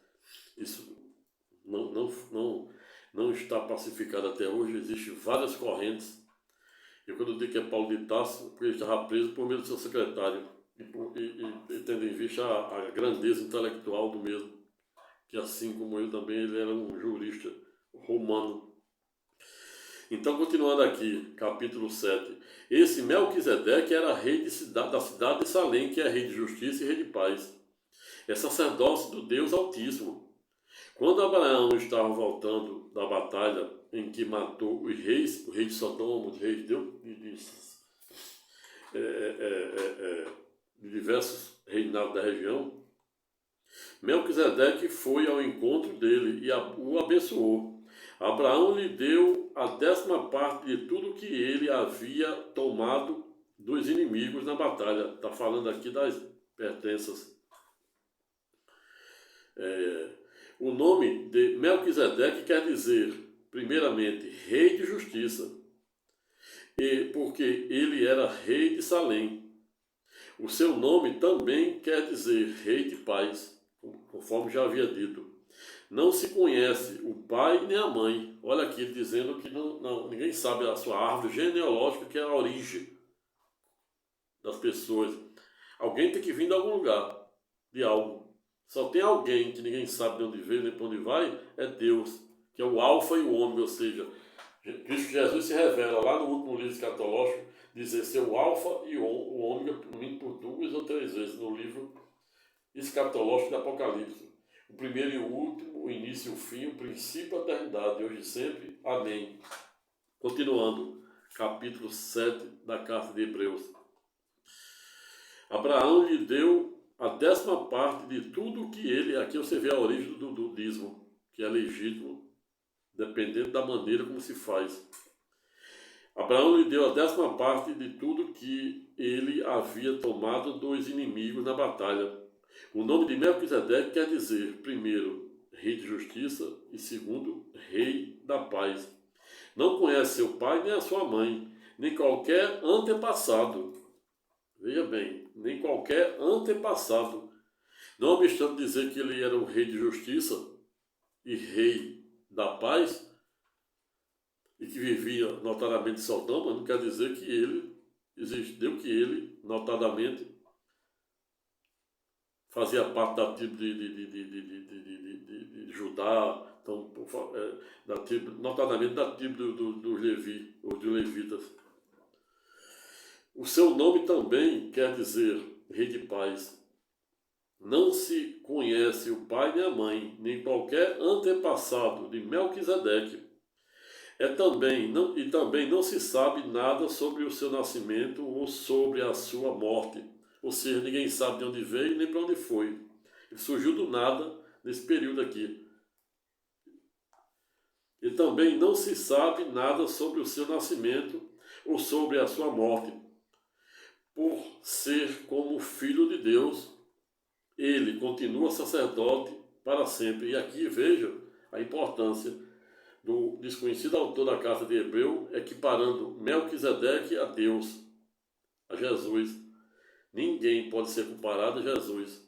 isso não está pacificado até hoje, existem várias correntes. E quando eu digo que é Paulo de Tarso, porque ele estava preso por meio do seu secretário, e tendo em vista a grandeza intelectual do mesmo, que assim como eu também, ele era um jurista romano. Então, continuando aqui, capítulo 7. Esse Melquisedeque era rei da cidade de Salém, que é rei de justiça e rei de paz. É sacerdócio do Deus Altíssimo. Quando Abraão estava voltando da batalha em que matou os reis, o rei de Sodoma, os reis de diversos reinados da região, Melquisedeque foi ao encontro dele e o abençoou. Abraão lhe deu a 10ª parte de tudo que ele havia tomado dos inimigos na batalha. Está falando aqui das pertenças. O nome de Melquisedeque quer dizer primeiramente, rei de justiça, e porque ele era rei de Salém. O seu nome também quer dizer rei de paz, conforme já havia dito. Não se conhece o pai nem a mãe. Olha aqui ele dizendo que ninguém sabe a sua árvore genealógica, que é a origem das pessoas. Alguém tem que vir de algum lugar, de algo. Só tem alguém que ninguém sabe de onde veio nem para onde vai, é Deus, que é o alfa e o ômega, ou seja, Cristo Jesus se revela lá no último livro escatológico, dizer ser o alfa e o ômega, por 2 ou 3 vezes no livro escatológico do Apocalipse. O primeiro e o último, o início e o fim, o princípio e a eternidade, hoje e sempre. Amém. Continuando, capítulo 7 da carta de Hebreus. Abraão lhe deu a 10ª parte de tudo que ele, aqui você vê a origem do dízimo, que é legítimo, dependendo da maneira como se faz. Abraão lhe deu a 10ª parte de tudo que ele havia tomado dos inimigos na batalha. O nome de Melquisedeque quer dizer, primeiro, rei de justiça e segundo, rei da paz. Não conhece seu pai nem a sua mãe, nem qualquer antepassado. Veja bem, nem qualquer antepassado. Não obstante dizer que ele era o rei de justiça e rei da paz, e que vivia notadamente em Sodoma, não quer dizer que ele existiu, que ele, notadamente, fazia parte da tribo de Judá, então, notadamente da tribo dos Levi, ou dos levitas. O seu nome também quer dizer rei de paz. Não se conhece o pai nem a mãe, nem qualquer antepassado de Melquisedeque. Também não se sabe nada sobre o seu nascimento ou sobre a sua morte. Ou seja, ninguém sabe de onde veio nem para onde foi. Ele surgiu do nada nesse período aqui. E também não se sabe nada sobre o seu nascimento ou sobre a sua morte. Por ser como filho de Deus, ele continua sacerdote para sempre. E aqui veja a importância do desconhecido autor da carta de Hebreu, equiparando Melquisedeque a Deus, a Jesus. Ninguém pode ser comparado a Jesus.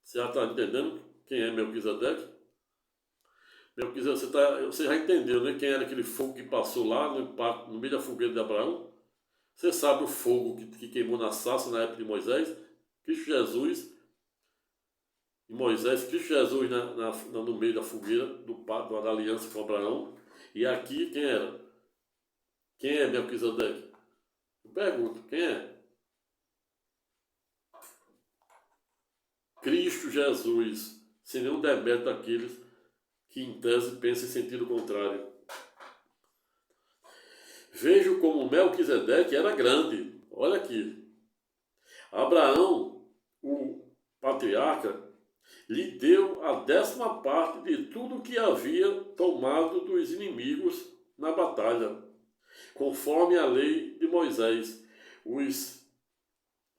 Você já está entendendo quem é Melquisedeque? Melquisedeque, você já entendeu, né? Quem era aquele fogo que passou lá no meio da fogueira de Abraão? Você sabe o fogo que queimou na sarça na época de Moisés? Cristo Jesus e Moisés, Cristo Jesus no meio da fogueira da aliança com Abraão. E aqui quem era? Quem é Melquisedeque? Eu pergunto, quem é? Cristo Jesus, sem nenhum demérito daqueles que em tese pensam em sentido contrário. Vejo como Melquisedeque era grande. Olha aqui. Abraão, o patriarca, lhe deu a 10ª parte de tudo que havia tomado dos inimigos na batalha, conforme a lei de Moisés. Os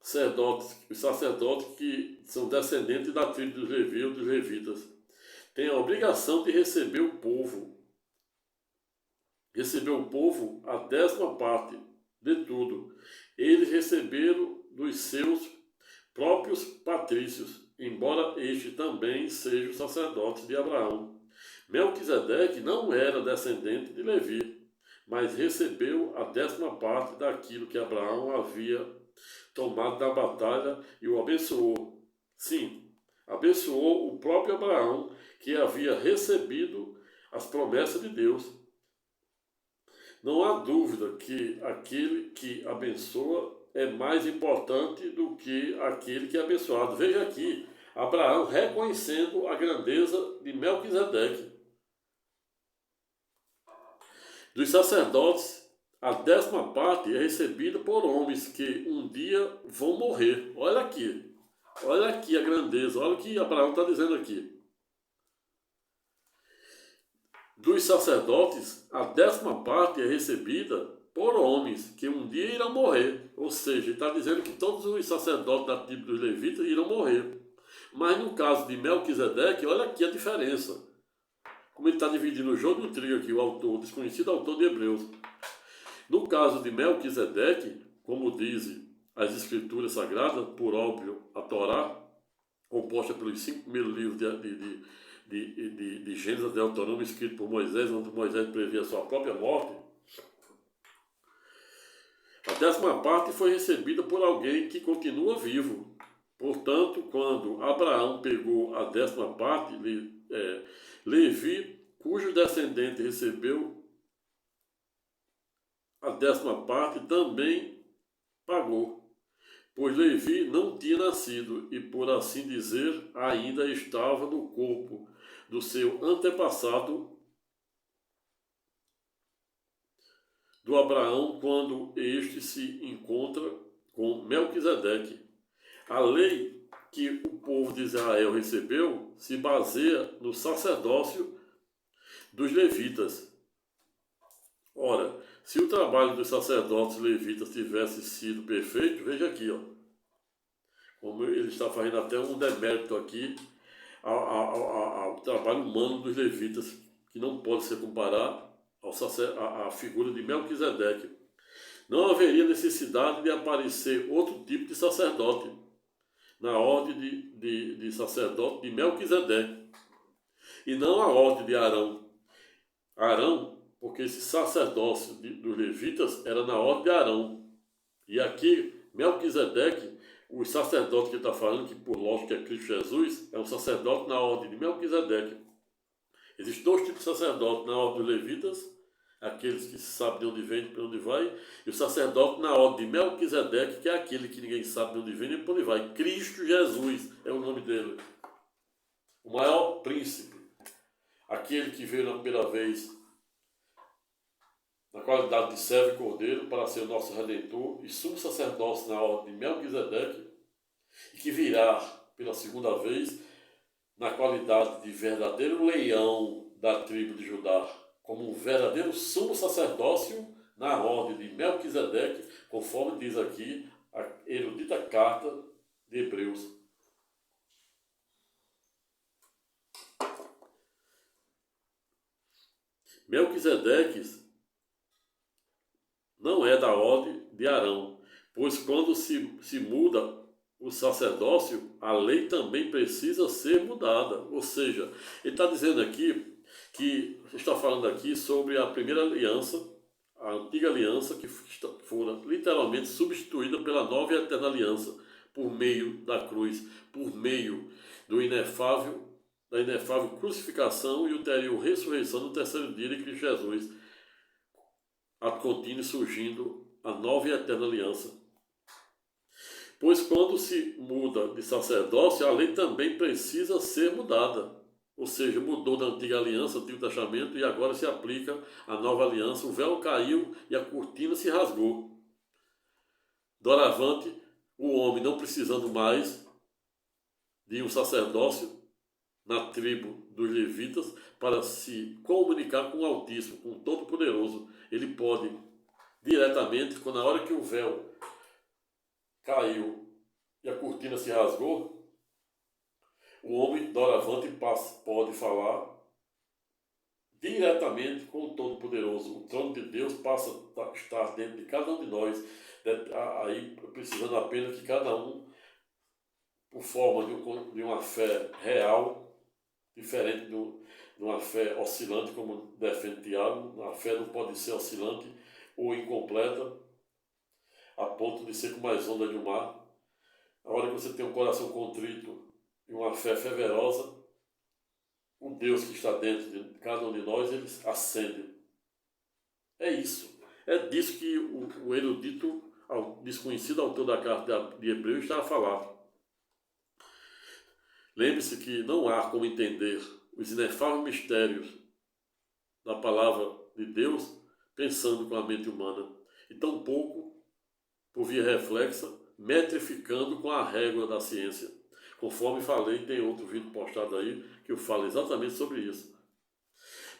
sacerdotes que são descendentes da tribo dos Levi ou dos levitas, têm a obrigação de receber o povo. Recebeu o povo a 10ª parte de tudo. Eles receberam dos seus próprios patrícios, embora este também seja o sacerdote de Abraão. Melquisedeque não era descendente de Levi, mas recebeu a 10ª parte daquilo que Abraão havia tomado da batalha e o abençoou. Sim, abençoou o próprio Abraão, que havia recebido as promessas de Deus. Não há dúvida que aquele que abençoa é mais importante do que aquele que é abençoado. Veja aqui, Abraão reconhecendo a grandeza de Melquisedeque. Dos sacerdotes, a 10ª parte é recebida por homens que um dia vão morrer. Olha aqui a grandeza, olha o que Abraão está dizendo aqui. Dos sacerdotes, a 10ª parte é recebida por homens que um dia irão morrer. Ou seja, ele está dizendo que todos os sacerdotes da tribo dos levitas irão morrer. Mas no caso de Melquisedeque, olha aqui a diferença. como ele está dividindo o jogo do trigo aqui, o autor, o desconhecido autor de Hebreus. No caso de Melquisedeque, como dizem as escrituras sagradas, por óbvio, a Torá, composta pelos 5 primeiros livros de Gênesis e Deuteronômio, escrito por Moisés, onde Moisés previa a sua própria morte, a 10ª parte foi recebida por alguém que continua vivo. Portanto, quando Abraão pegou a 10ª parte, Levi, cujo descendente recebeu a 10ª parte, também pagou, pois Levi não tinha nascido e, por assim dizer, ainda estava no corpo do seu antepassado do Abraão quando este se encontra com Melquisedeque. A lei que o povo de Israel recebeu se baseia no sacerdócio dos levitas. Ora, se o trabalho dos sacerdotes levitas tivesse sido perfeito, veja aqui, como ele está fazendo até um demérito aqui ao trabalho humano dos levitas, que não pode ser comparado à figura de Melquisedeque. Não haveria necessidade de aparecer outro tipo de sacerdote na ordem de sacerdote de Melquisedeque, e não a ordem de Arão. Arão, porque esse sacerdócio dos levitas era na ordem de Arão. E aqui, Melquisedeque, o sacerdote que ele está falando, que por lógica é Cristo Jesus, é um sacerdote na ordem de Melquisedeque. Existem 2 tipos de sacerdote na ordem dos levitas, aqueles que sabem de onde vem e para onde vai, e o sacerdote na ordem de Melquisedeque, que é aquele que ninguém sabe de onde vem nem para onde vai. Cristo Jesus é o nome dele. O maior príncipe, aquele que veio na primeira vez na qualidade de servo e cordeiro para ser o nosso Redentor e sumo sacerdócio na ordem de Melquisedeque, e que virá pela segunda vez na qualidade de verdadeiro leão da tribo de Judá, como um verdadeiro sumo sacerdócio na ordem de Melquisedeque, conforme diz aqui a erudita carta de Hebreus. Melquisedeque não é da ordem de Arão, pois quando se muda o sacerdócio, a lei também precisa ser mudada. Ou seja, ele está dizendo aqui que está falando aqui sobre a primeira aliança, a antiga aliança que fora literalmente substituída pela nova e eterna aliança por meio da cruz, por meio da inefável crucificação e ulterior ressurreição no terceiro dia de Cristo Jesus. A continue surgindo a nova e eterna aliança. Pois quando se muda de sacerdócio, a lei também precisa ser mudada. Ou seja, mudou da antiga aliança, Antigo Testamento, e agora se aplica a nova aliança. O véu caiu e a cortina se rasgou. Doravante, o homem não precisando mais de um sacerdócio na tribo dos levitas para se comunicar com o Altíssimo, com o Todo-Poderoso. Ele pode diretamente, quando na hora que o véu caiu e a cortina se rasgou, o homem doravante pode falar diretamente com o Todo-Poderoso. O trono de Deus passa a estar dentro de cada um de nós, aí precisando apenas que cada um, por forma de uma fé real, diferente de uma fé oscilante, como defende Tiago. A fé não pode ser oscilante ou incompleta, a ponto de ser como as ondas de um mar. A hora que você tem um coração contrito e uma fé fervorosa, o Deus que está dentro de cada um de nós, ele acende. É isso. É disso que o erudito, desconhecido autor da carta de Hebreus está a falar. Lembre-se que não há como entender os inefáveis mistérios da palavra de Deus pensando com a mente humana, e tampouco, por via reflexa, metrificando com a régua da ciência. Conforme falei, tem outro vídeo postado aí que eu falo exatamente sobre isso.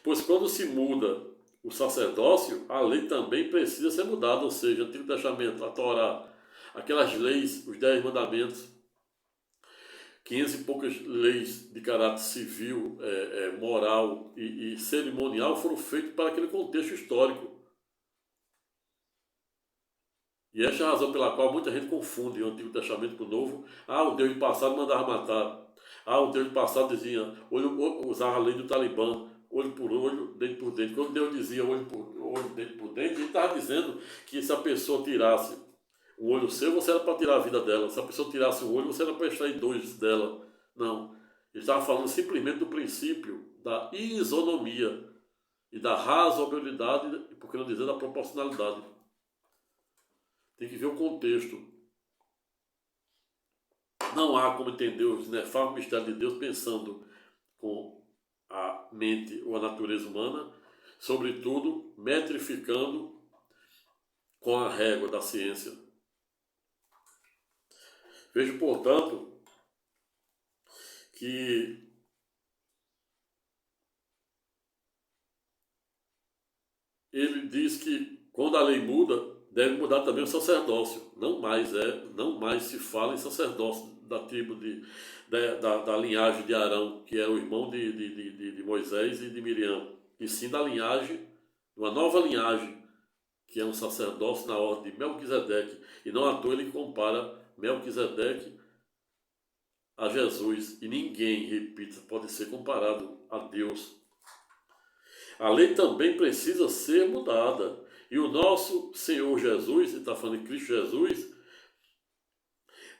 Pois quando se muda o sacerdócio, a lei também precisa ser mudada, ou seja, o Antigo Testamento, a Torá, aquelas leis, os 10 mandamentos, 500 e poucas leis de caráter civil, moral e cerimonial foram feitas para aquele contexto histórico. E essa é a razão pela qual muita gente confunde o Antigo Testamento com o Novo. O Deus do passado mandava matar. O Deus do passado dizia, usava a lei do Talibã, olho por olho, dente por dente. Quando Deus dizia olho por olho, dente por dente, ele estava dizendo que se a pessoa tirasse um olho seu, você era para tirar a vida dela. Se a pessoa tirasse um olho, você era para extrair dois dela. Não. Ele estava falando simplesmente do princípio da isonomia e da razoabilidade, por que não dizer da proporcionalidade. Tem que ver o contexto. Não há como entender os nefastos mistérios de Deus pensando com a mente ou a natureza humana, sobretudo metrificando com a régua da ciência. Vejo, portanto, que ele diz que quando a lei muda, deve mudar também o sacerdócio. Não mais se fala em sacerdócio da tribo da linhagem de Arão, que era o irmão de Moisés e de Miriam, e sim da linhagem, uma nova linhagem, que é um sacerdócio na ordem de Melquisedeque. E não à toa ele compara Melquisedeque a Jesus. E ninguém, repito, pode ser comparado a Deus. A lei também precisa ser mudada. E o nosso Senhor Jesus, ele está falando de Cristo Jesus,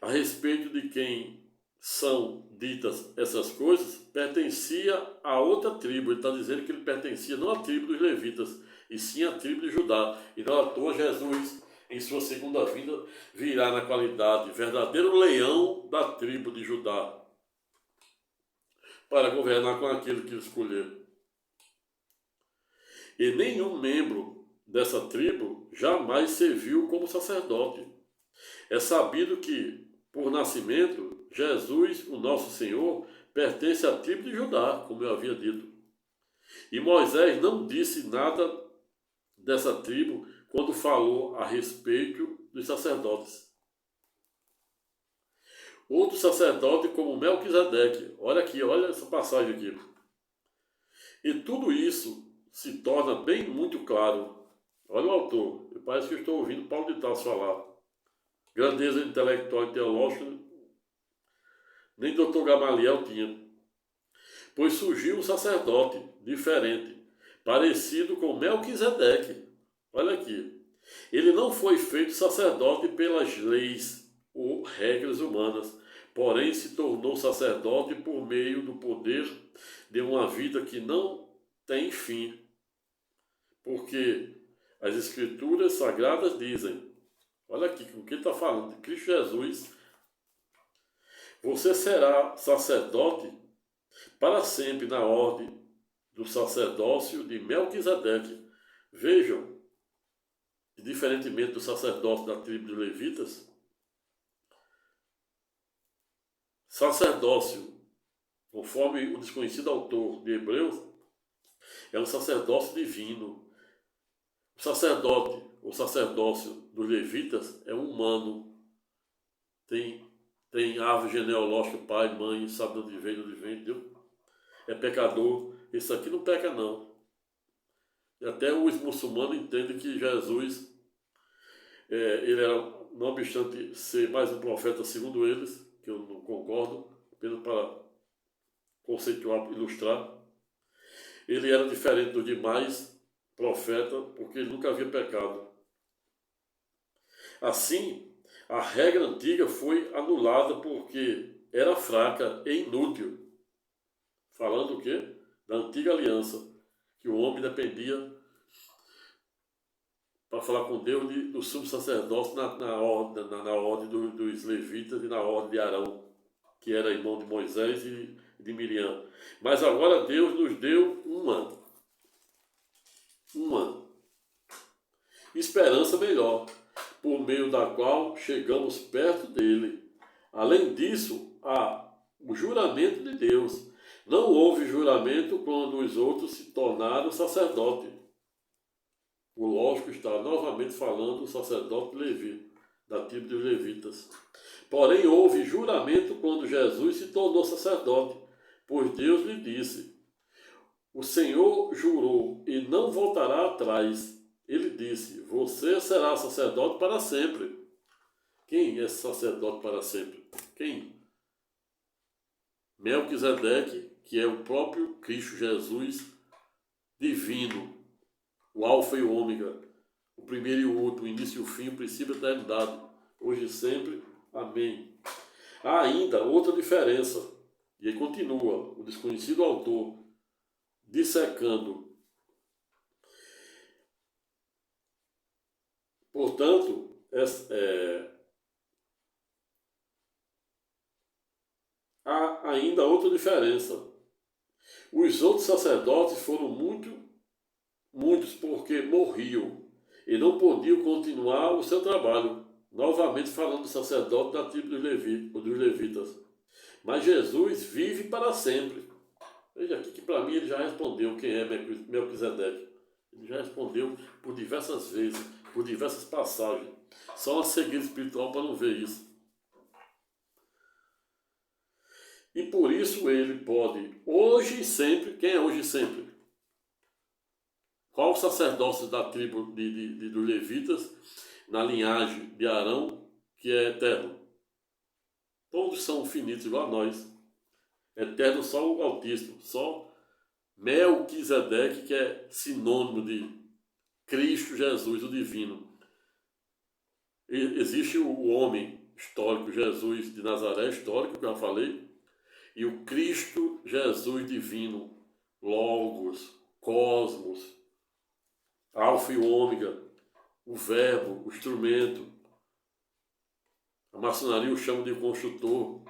a respeito de quem são ditas essas coisas, pertencia a outra tribo. Ele está dizendo que ele pertencia não à tribo dos levitas, e sim à tribo de Judá. E não à toa Jesus, em sua segunda vinda, virá na qualidade verdadeiro leão da tribo de Judá, para governar com aquele que ele escolher. E nenhum membro dessa tribo jamais serviu como sacerdote. É sabido que, por nascimento, Jesus, o nosso Senhor, pertence à tribo de Judá, como eu havia dito. E Moisés não disse nada dessa tribo quando falou a respeito dos sacerdotes. Outro sacerdote como Melquisedeque. Olha aqui, olha essa passagem aqui. E tudo isso se torna bem muito claro. Olha o autor, parece que eu estou ouvindo Paulo de Tarso falar. Grandeza intelectual e teológica, nem Dr. Gamaliel tinha. Pois surgiu um sacerdote diferente, parecido com Melquisedeque. Olha aqui. Ele não foi feito sacerdote pelas leis ou regras humanas, porém se tornou sacerdote por meio do poder de uma vida que não tem fim. Porque as Escrituras Sagradas dizem, olha aqui com quem está falando, de Cristo Jesus, você será sacerdote para sempre na ordem do sacerdócio de Melquisedeque. Vejam, diferentemente do sacerdócio da tribo dos levitas, sacerdócio, conforme o desconhecido autor de Hebreus, é um sacerdócio divino. O sacerdote, o sacerdócio dos levitas é humano. Tem árvore genealógica, pai, mãe, sabe de onde vem, entendeu? É pecador. Esse aqui não peca, não. E até os muçulmanos entendem que Jesus, ele era, não obstante ser mais um profeta segundo eles, que eu não concordo, apenas para conceituar, ilustrar, ele era diferente dos demais profetas, porque ele nunca havia pecado. Assim, a regra antiga foi anulada porque era fraca e inútil. Falando o quê? Da antiga aliança, que o homem dependia para falar com Deus do sumo sacerdócio na ordem dos levitas e na ordem de Arão, que era irmão de Moisés e de Miriam. Mas agora Deus nos deu uma esperança melhor, por meio da qual chegamos perto dele. Além disso, há o juramento de Deus. Não houve juramento quando os outros se tornaram sacerdote. O lógico está novamente falando do sacerdote Levi. da tribo dos levitas. Porém, houve juramento quando Jesus se tornou sacerdote, pois Deus lhe disse: o Senhor jurou e não voltará atrás. Ele disse: você será sacerdote para sempre. Quem é sacerdote para sempre? Quem? Melquisedeque, que é o próprio Cristo Jesus divino, o alfa e o ômega, o primeiro e o último, o início e o fim, o princípio e a eternidade, hoje e sempre. Amém. Há ainda outra diferença, e aí continua o desconhecido autor dissecando. Portanto, há ainda outra diferença. Os outros sacerdotes foram muitos porque morriam e não podiam continuar o seu trabalho. Novamente falando do sacerdote da tribo dos levitas. Mas Jesus vive para sempre. Veja aqui que para mim ele já respondeu quem é Melquisedeque. Ele já respondeu por diversas vezes, por diversas passagens. Só uma cegueira espiritual para não ver isso. E por isso ele pode, hoje e sempre, quem é hoje e sempre? Qual o sacerdócio da tribo dos levitas, na linhagem de Arão, que é eterno? Todos são finitos, igual a nós. Eterno só o Altíssimo, só Melquisedeque, que é sinônimo de Cristo Jesus, o divino. E existe o homem histórico, Jesus de Nazaré, histórico, que eu já falei, e o Cristo Jesus divino, Logos, Cosmos, Alfa e Ômega, o verbo, o instrumento. A maçonaria o chama de construtor,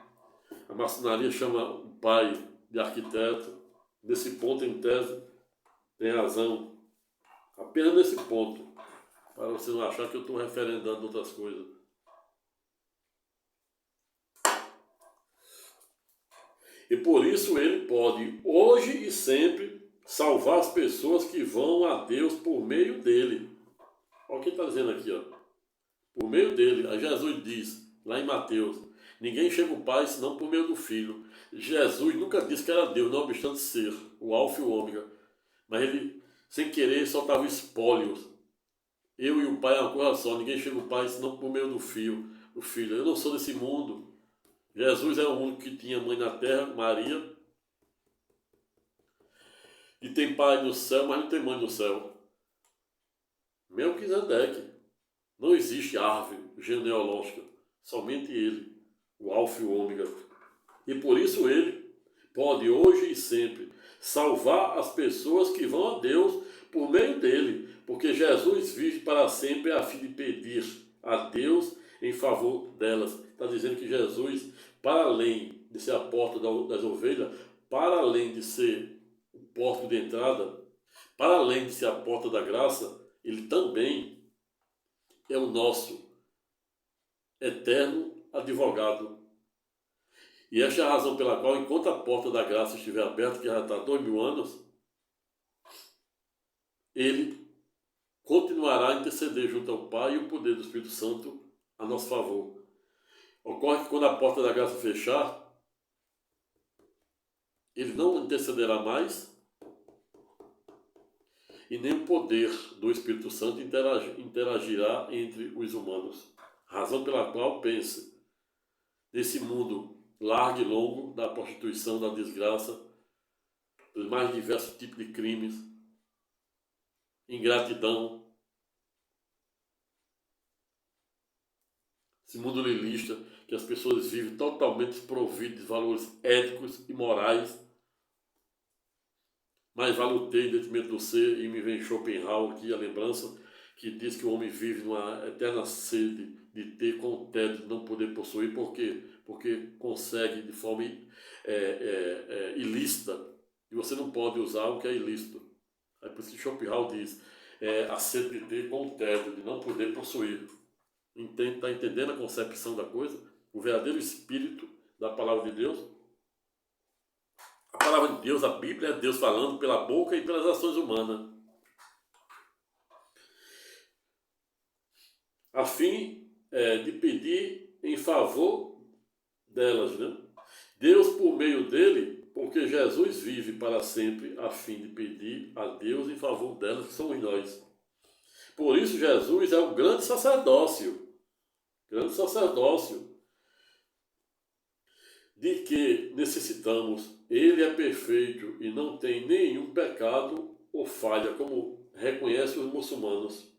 a maçonaria chama o pai de arquiteto. Nesse ponto, em tese, tem razão. Apenas nesse ponto, para você não achar que eu estou referendando outras coisas. E por isso ele pode, hoje e sempre, salvar as pessoas que vão a Deus por meio dele. Olha o que ele está dizendo aqui, ó. Por meio dele. Aí Jesus diz, lá em Mateus, ninguém chega ao Pai senão por meio do Filho. Jesus nunca disse que era Deus, não obstante ser o Alfa e o Ômega. Mas ele, sem querer, soltava espólios. Eu e o Pai é uma coisa só, ninguém chega ao Pai senão por meio do Filho. Eu não sou desse mundo. Jesus é o único que tinha mãe na terra, Maria, e tem pai no céu, mas não tem mãe no céu. Melquisedeque. Não existe árvore genealógica, somente ele, o Alfa e o Ômega. E por isso ele pode hoje e sempre salvar as pessoas que vão a Deus por meio dele, porque Jesus vive para sempre a fim de pedir a Deus em favor delas. Está dizendo que Jesus, para além de ser a porta das ovelhas, para além de ser o porto de entrada, para além de ser a porta da graça, ele também é o nosso eterno advogado. E esta é a razão pela qual, enquanto a porta da graça estiver aberta, que já está há 2000 anos, ele continuará a interceder junto ao Pai e o poder do Espírito Santo a nosso favor. Ocorre que quando a porta da graça fechar, ele não intercederá mais e nem o poder do Espírito Santo interagirá entre os humanos. Razão pela qual, pense, nesse mundo largo e longo da prostituição, da desgraça, dos mais diversos tipos de crimes, ingratidão, esse mundo lilista, que as pessoas vivem totalmente desprovidas de valores éticos e morais, mas vale o ter em detrimento do ser, e me vem Schopenhauer aqui, a lembrança, que diz que o homem vive numa eterna sede de ter com o tédio de não poder possuir. Por quê? Porque consegue de forma ilícita, e você não pode usar o que é ilícito. É por isso que Schopenhauer diz, a sede de ter com o tédio de não poder possuir. Está entendendo a concepção da coisa? O verdadeiro espírito da palavra de Deus? A palavra de Deus, a Bíblia, é Deus falando pela boca e pelas ações humanas. A fim de pedir em favor delas, né? Deus por meio dele, porque Jesus vive para sempre a fim de pedir a Deus em favor delas, que somos nós. Por isso Jesus é o grande sacerdócio de que necessitamos. Ele é perfeito e não tem nenhum pecado ou falha, como reconhecem os muçulmanos.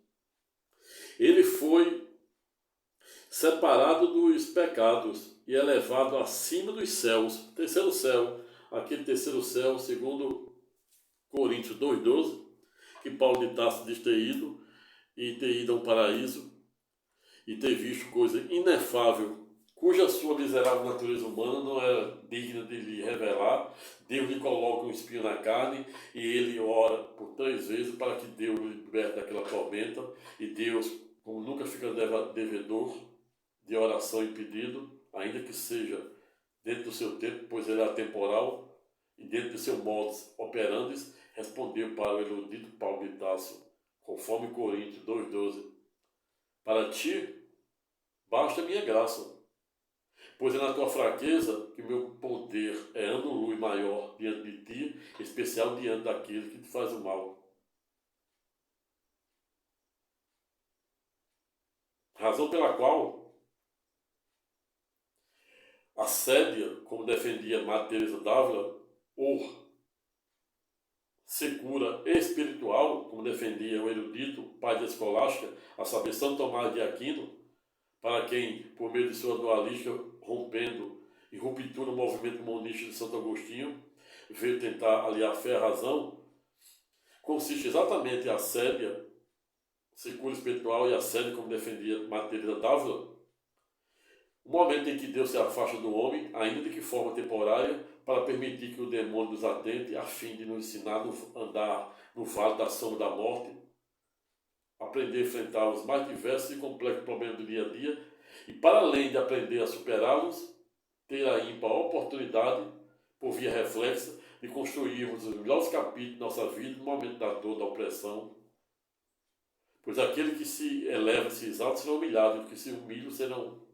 Ele foi separado dos pecados e elevado acima dos céus. Terceiro céu, aquele terceiro céu, segundo Coríntios 2,12, que Paulo de Tarso diz ter ido, e ter ido a um paraíso, e ter visto coisa inefável, cuja sua miserável natureza humana não era digna de lhe revelar. Deus lhe coloca um espinho na carne e ele ora por 3 vezes para que Deus lhe liberte daquela tormenta. E Deus, como nunca fica devedor de oração e pedido, ainda que seja dentro do seu tempo, pois ele é atemporal, e dentro de seu modus operandi, respondeu para o erudito Paulo de Tarso, conforme Coríntios 2,12, para ti basta minha graça, pois é na tua fraqueza que meu poder é ano-luz maior diante de ti, especial diante daquele que te faz o mal. Razão pela qual assédia, como defendia Madre Teresa d'Ávila, ou secura espiritual, como defendia o erudito pai da escolástica, a saber, São Tomás de Aquino, para quem, por meio de sua dualística, rompendo e ruptura no movimento monista de Santo Agostinho, veio tentar aliar fé à razão, consiste exatamente em assédia, secura espiritual e assédio, como defendia Madre Teresa d'Ávila, o momento em que Deus se afasta do homem, ainda de que forma temporária, para permitir que o demônio nos atente, a fim de nos ensinar a andar no vale da sombra da morte, aprender a enfrentar os mais diversos e complexos problemas do dia a dia, e para além de aprender a superá-los, ter a ímpar oportunidade, por via reflexa, de construirmos os melhores capítulos de nossa vida no momento da dor, da opressão. Pois aquele que se eleva, se exalta, será humilhado, e os que se humilham serão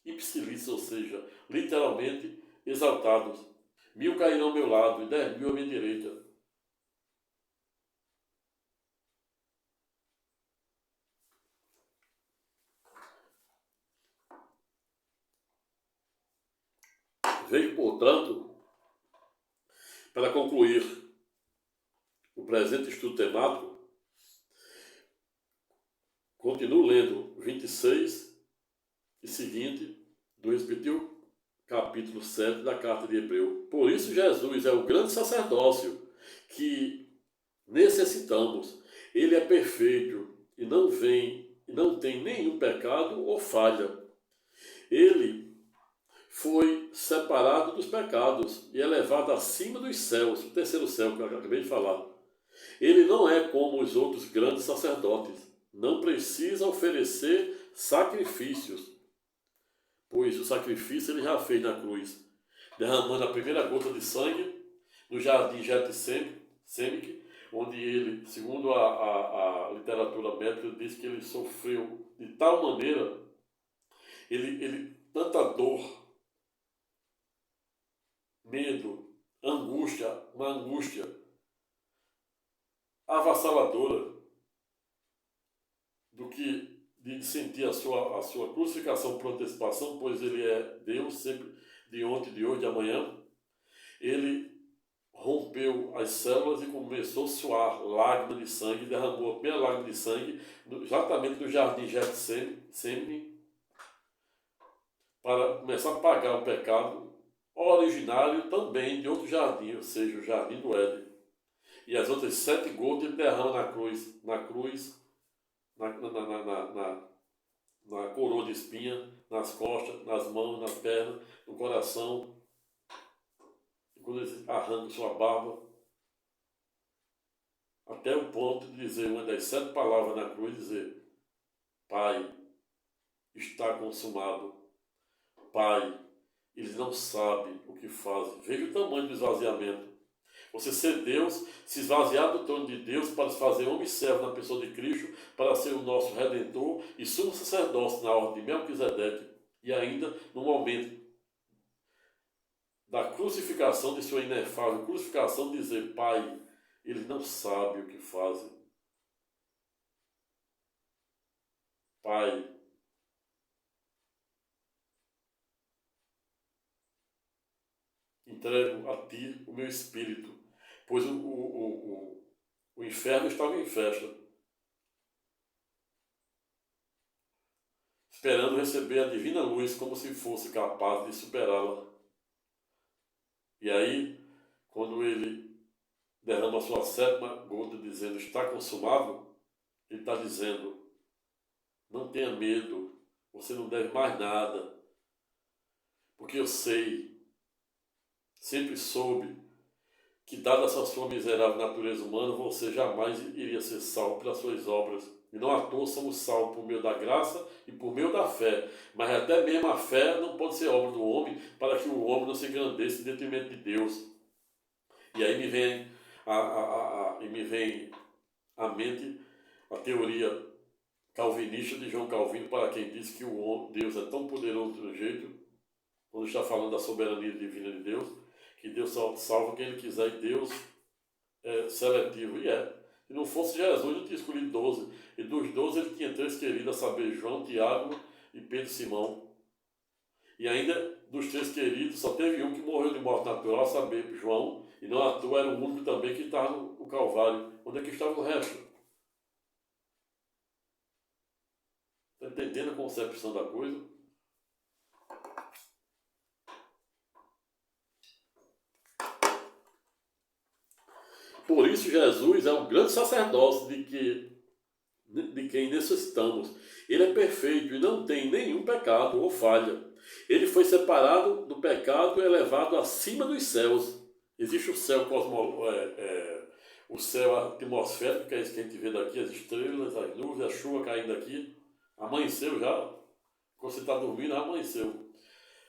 ipsilis, ou seja, literalmente exaltados. 1000 cairão ao meu lado e 10.000 à minha direita. Vejo, portanto, para concluir o presente estudo temático, continuo lendo 26 e seguinte do respectivo capítulo 7 da carta de Hebreu. Por isso Jesus é o grande sacerdócio que necessitamos. Ele é perfeito e não tem nenhum pecado ou falha. Ele foi separado dos pecados e elevado acima dos céus, o terceiro céu que eu acabei de falar. Ele não é como os outros grandes sacerdotes, não precisa oferecer sacrifícios, pois o sacrifício ele já fez na cruz, derramando a primeira gota de sangue no jardim Getsêmani, onde ele, segundo a literatura médica, diz que ele sofreu de tal maneira, tanta dor, medo, uma angústia avassaladora, do que de sentir a sua crucificação por antecipação, pois ele é Deus, sempre de ontem, de hoje, de amanhã. Ele rompeu as células e começou a suar lágrimas de sangue, derramou a primeira lágrima de sangue exatamente no jardim Getsêmani, para começar a pagar o pecado originário também de outro jardim, ou seja, o jardim do Éden. E as outras 7 gotas ele derrama na coroa de espinha, nas costas, nas mãos, nas pernas, no coração, e quando ele arranca sua barba, até o ponto de dizer uma das 7 palavras na cruz, dizer: Pai, está consumado. Pai, eles não sabem o que fazem. Veja o tamanho do esvaziamento. Você ser Deus, se esvaziar do trono de Deus para se fazer homem e servo na pessoa de Cristo, para ser o nosso Redentor e sumo sacerdócio na ordem de Melquisedeque, e ainda no momento da crucificação, de sua inefável crucificação, dizer: Pai, eles não sabem o que fazem. Pai, entrego a Ti o meu espírito, pois o inferno estava em festa, esperando receber a divina luz como se fosse capaz de superá-la. E aí, quando ele derrama a sua sétima gota dizendo: está consumado, ele está dizendo: não tenha medo, você não deve mais nada, porque eu sei, sempre soube, que dada essa sua miserável natureza humana, você jamais iria ser salvo pelas suas obras. E não à toa somos salvos por meio da graça e por meio da fé. Mas até mesmo a fé não pode ser obra do homem, para que o homem não se engrandeça em detrimento de Deus. E aí me vem à mente a teoria calvinista de João Calvino, para quem diz que Deus é tão poderoso de um jeito, quando está falando da soberania divina de Deus, que Deus salva quem Ele quiser, e Deus é seletivo. E é. Se não fosse Jesus, ele tinha escolhido 12. E dos 12 ele tinha 3 queridos, a saber, João, Tiago e Pedro Simão. E ainda dos 3 queridos, só teve um que morreu de morte natural, a saber, João, e não à toa era o único também que estava no Calvário. Onde é que estava o resto? Está entendendo a concepção da coisa? Por isso Jesus é um grande sacerdócio de quem necessitamos. Ele é perfeito e não tem nenhum pecado ou falha. Ele foi separado do pecado e elevado acima dos céus. Existe o céu o céu atmosférico, que é isso que a gente vê daqui, as estrelas, as nuvens, a chuva caindo aqui. Amanheceu já. Quando você está dormindo, amanheceu.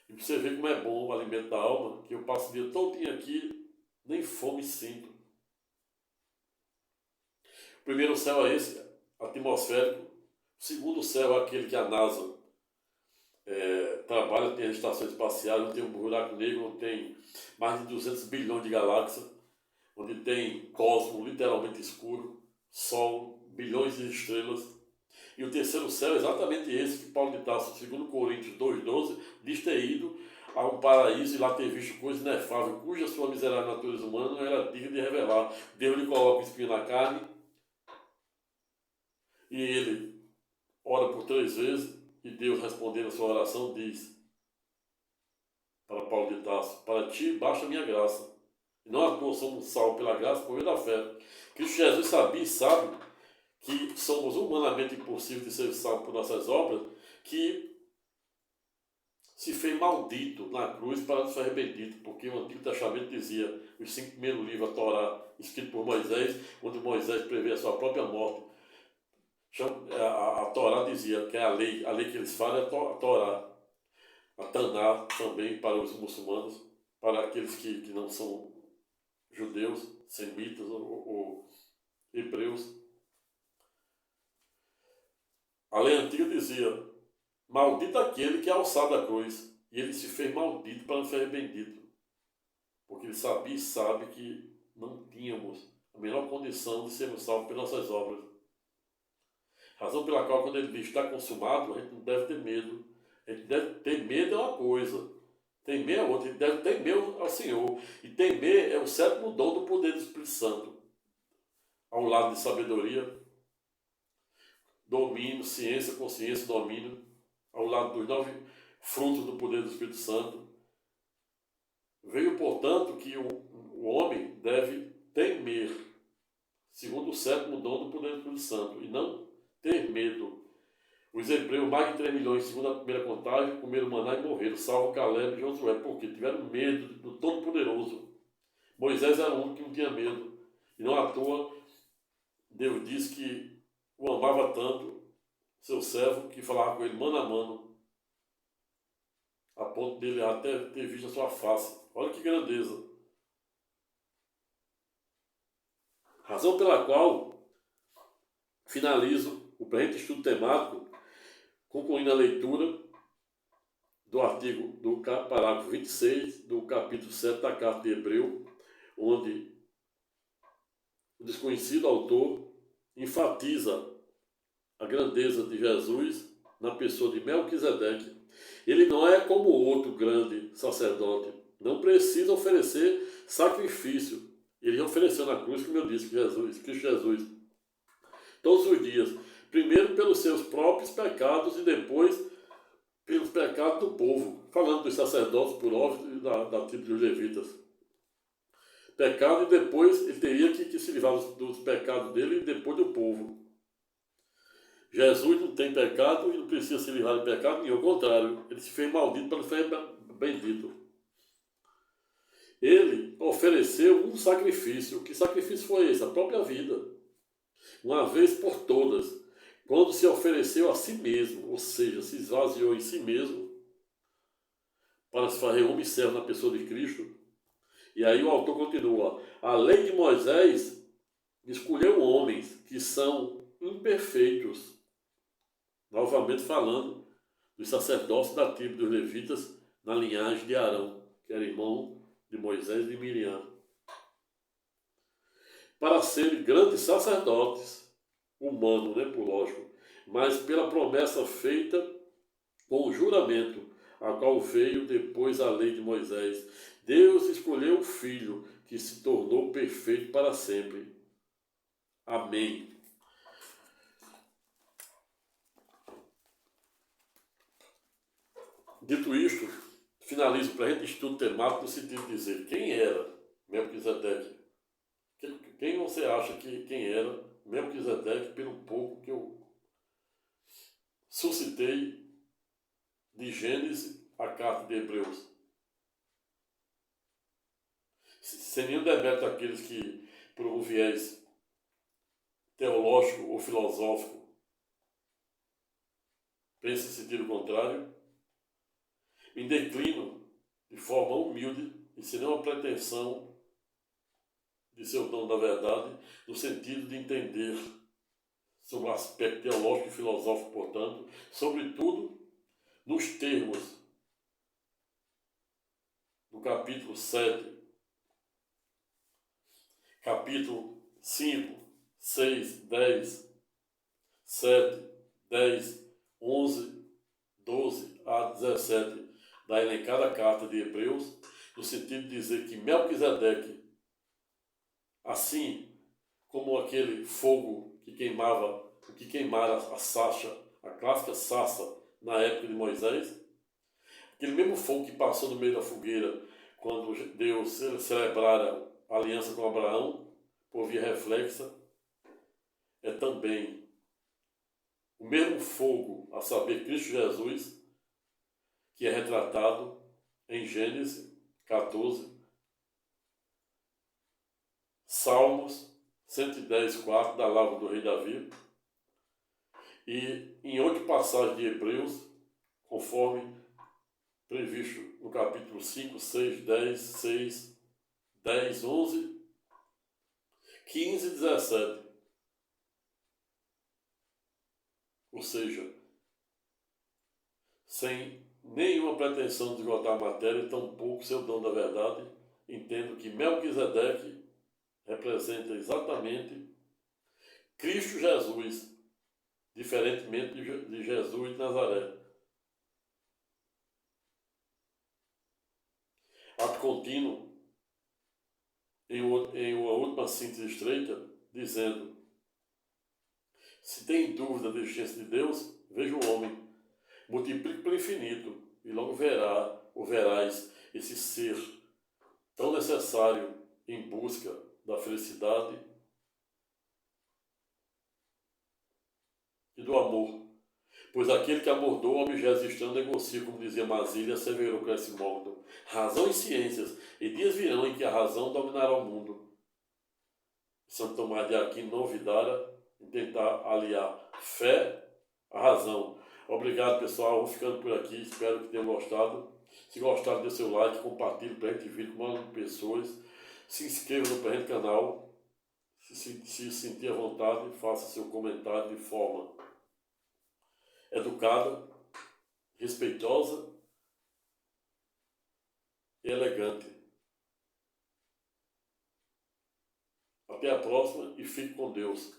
E você vê como é bom o alimento da alma, que eu passo o dia todinho aqui, nem fome sinto. O primeiro céu é esse, atmosférico. O segundo céu é aquele que a NASA trabalha, tem as estações espaciais, não tem um buraco negro, não tem mais de 200 bilhões de galáxias, onde tem cosmos literalmente escuro, Sol, bilhões de estrelas. E o terceiro céu é exatamente esse que Paulo de Tarso, segundo Coríntios 2,12, diz ter ido a um paraíso e lá ter visto coisa inefável, cuja sua miserável natureza humana não era digna de revelar. Deus lhe coloca o espinho na carne e ele ora por 3 vezes, e Deus, respondendo a sua oração, diz para Paulo de Tarso: para ti basta a minha graça. E não à toa somos salvos pela graça por meio da fé. Cristo Jesus sabia e sabe que somos humanamente impossíveis de ser salvos por nossas obras, que se fez maldito na cruz para nos fazer bendito, porque o Antigo Testamento dizia, os 5 primeiros livros, a Torá, escrito por Moisés, onde Moisés prevê a sua própria morte. A Torá dizia que é a lei que eles falam é a Torá. A Taná também para os muçulmanos, para aqueles que não são judeus, semitas ou hebreus. A lei antiga dizia: maldito aquele que é alçado da cruz. E ele se fez maldito para nos fazer bendito. Porque ele sabia e sabe que não tínhamos a menor condição de sermos salvos pelas nossas obras. Razão pela qual, quando ele diz está consumado, a gente não deve ter medo. A gente deve ter medo é uma coisa, temer é outra. A gente deve temer ao Senhor. E temer é o 7º dom do poder do Espírito Santo. Ao lado de sabedoria, domínio, ciência, consciência, domínio, ao lado dos 9 frutos do poder do Espírito Santo. Veio, portanto, que o homem deve temer, segundo o 7º dom do poder do Espírito Santo, e não ter medo. Os hebreus, mais de 3 milhões, segundo a primeira contagem, comeram maná e morreram, salvo Caleb e Josué, porque tiveram medo do Todo-Poderoso. Moisés era o único que não tinha medo. E não à toa, Deus disse que o amava tanto, seu servo, que falava com ele mano a mano, a ponto dele até ter visto a sua face. Olha que grandeza. Razão pela qual finalizo o presente estudo temático concluindo a leitura do artigo do parágrafo 26 do capítulo 7 da Carta de Hebreu, onde o desconhecido autor enfatiza a grandeza de Jesus na pessoa de Melquisedeque. Ele não é como outro grande sacerdote, não precisa oferecer sacrifício. Ele ofereceu na cruz, como eu disse, Cristo Jesus, todos os dias, primeiro pelos seus próprios pecados e depois pelos pecados do povo, falando dos sacerdotes por ordem da tribo dos levitas. Pecado, e depois ele teria que se livrar dos pecados dele e depois do povo. Jesus não tem pecado e não precisa se livrar de pecado nenhum, ao contrário, ele se fez maldito para ser bendito. Ele ofereceu um sacrifício. Que sacrifício foi esse? A própria vida. Uma vez por todas. Quando se ofereceu a si mesmo, ou seja, se esvaziou em si mesmo, para se fazer homem e servo na pessoa de Cristo. E aí o autor continua: a lei de Moisés escolheu homens que são imperfeitos, novamente falando dos sacerdotes da tribo dos levitas na linhagem de Arão, que era irmão de Moisés e de Miriam, para serem grandes sacerdotes, humano, por lógico, mas pela promessa feita com o juramento, a qual veio depois a lei de Moisés. Deus escolheu o Filho, que se tornou perfeito para sempre. Amém. Dito isto, finalizo o presente estudo temático no sentido de dizer quem era Melquisedeque. Quem você acha quem era Melquisedeque, pelo pouco que eu suscitei de Gênesis à carta de Hebreus? Sem nenhum demérito àqueles que, por um viés teológico ou filosófico, pensam em sentido contrário, me declino de forma humilde e sem nenhuma pretensão de ser o dono da verdade, no sentido de entender sobre o aspecto teológico e filosófico, portanto, sobretudo nos termos do capítulo 7, capítulo 5, 6, 10, 7, 10, 11, 12 a 17 da elencada carta de Hebreus, no sentido de dizer que Melquisedeque, assim como aquele fogo que queimara a sarça, a clássica sarça na época de Moisés, aquele mesmo fogo que passou no meio da fogueira quando Deus celebrara a aliança com Abraão, por via reflexa, é também o mesmo fogo, a saber, Cristo Jesus, que é retratado em Gênesis 14, Salmos 110, 4, da lavra do rei Davi, e em outra passagem de Hebreus, conforme previsto no capítulo 5, 6, 10, 6, 10, 11, 15 e 17. Ou seja, sem nenhuma pretensão de esgotar a matéria e tampouco ser o dono da verdade, entendo que Melquisedeque representa exatamente Cristo Jesus, diferentemente de Jesus de Nazaré. Ato contínuo, em uma última síntese estreita, dizendo: se tem dúvida da existência de Deus, veja o homem, multiplique pelo infinito, e logo verás esse ser tão necessário em busca da felicidade e do amor. Pois aquele que amordou objetos estranhos negocia, como dizia Masília, asseverou Cresce Morton. Razão e ciências, e dias virão em que a razão dominará o mundo. Santo Tomás de Aquino não olvidara em tentar aliar fé à razão. Obrigado, pessoal. Vou ficando por aqui. Espero que tenham gostado. Se gostaram, dê seu like, compartilhe para a gente vídeo com mais pessoas. Se inscreva no presente canal. Se sentir à vontade, faça seu comentário de forma educada, respeitosa e elegante. Até a próxima e fique com Deus.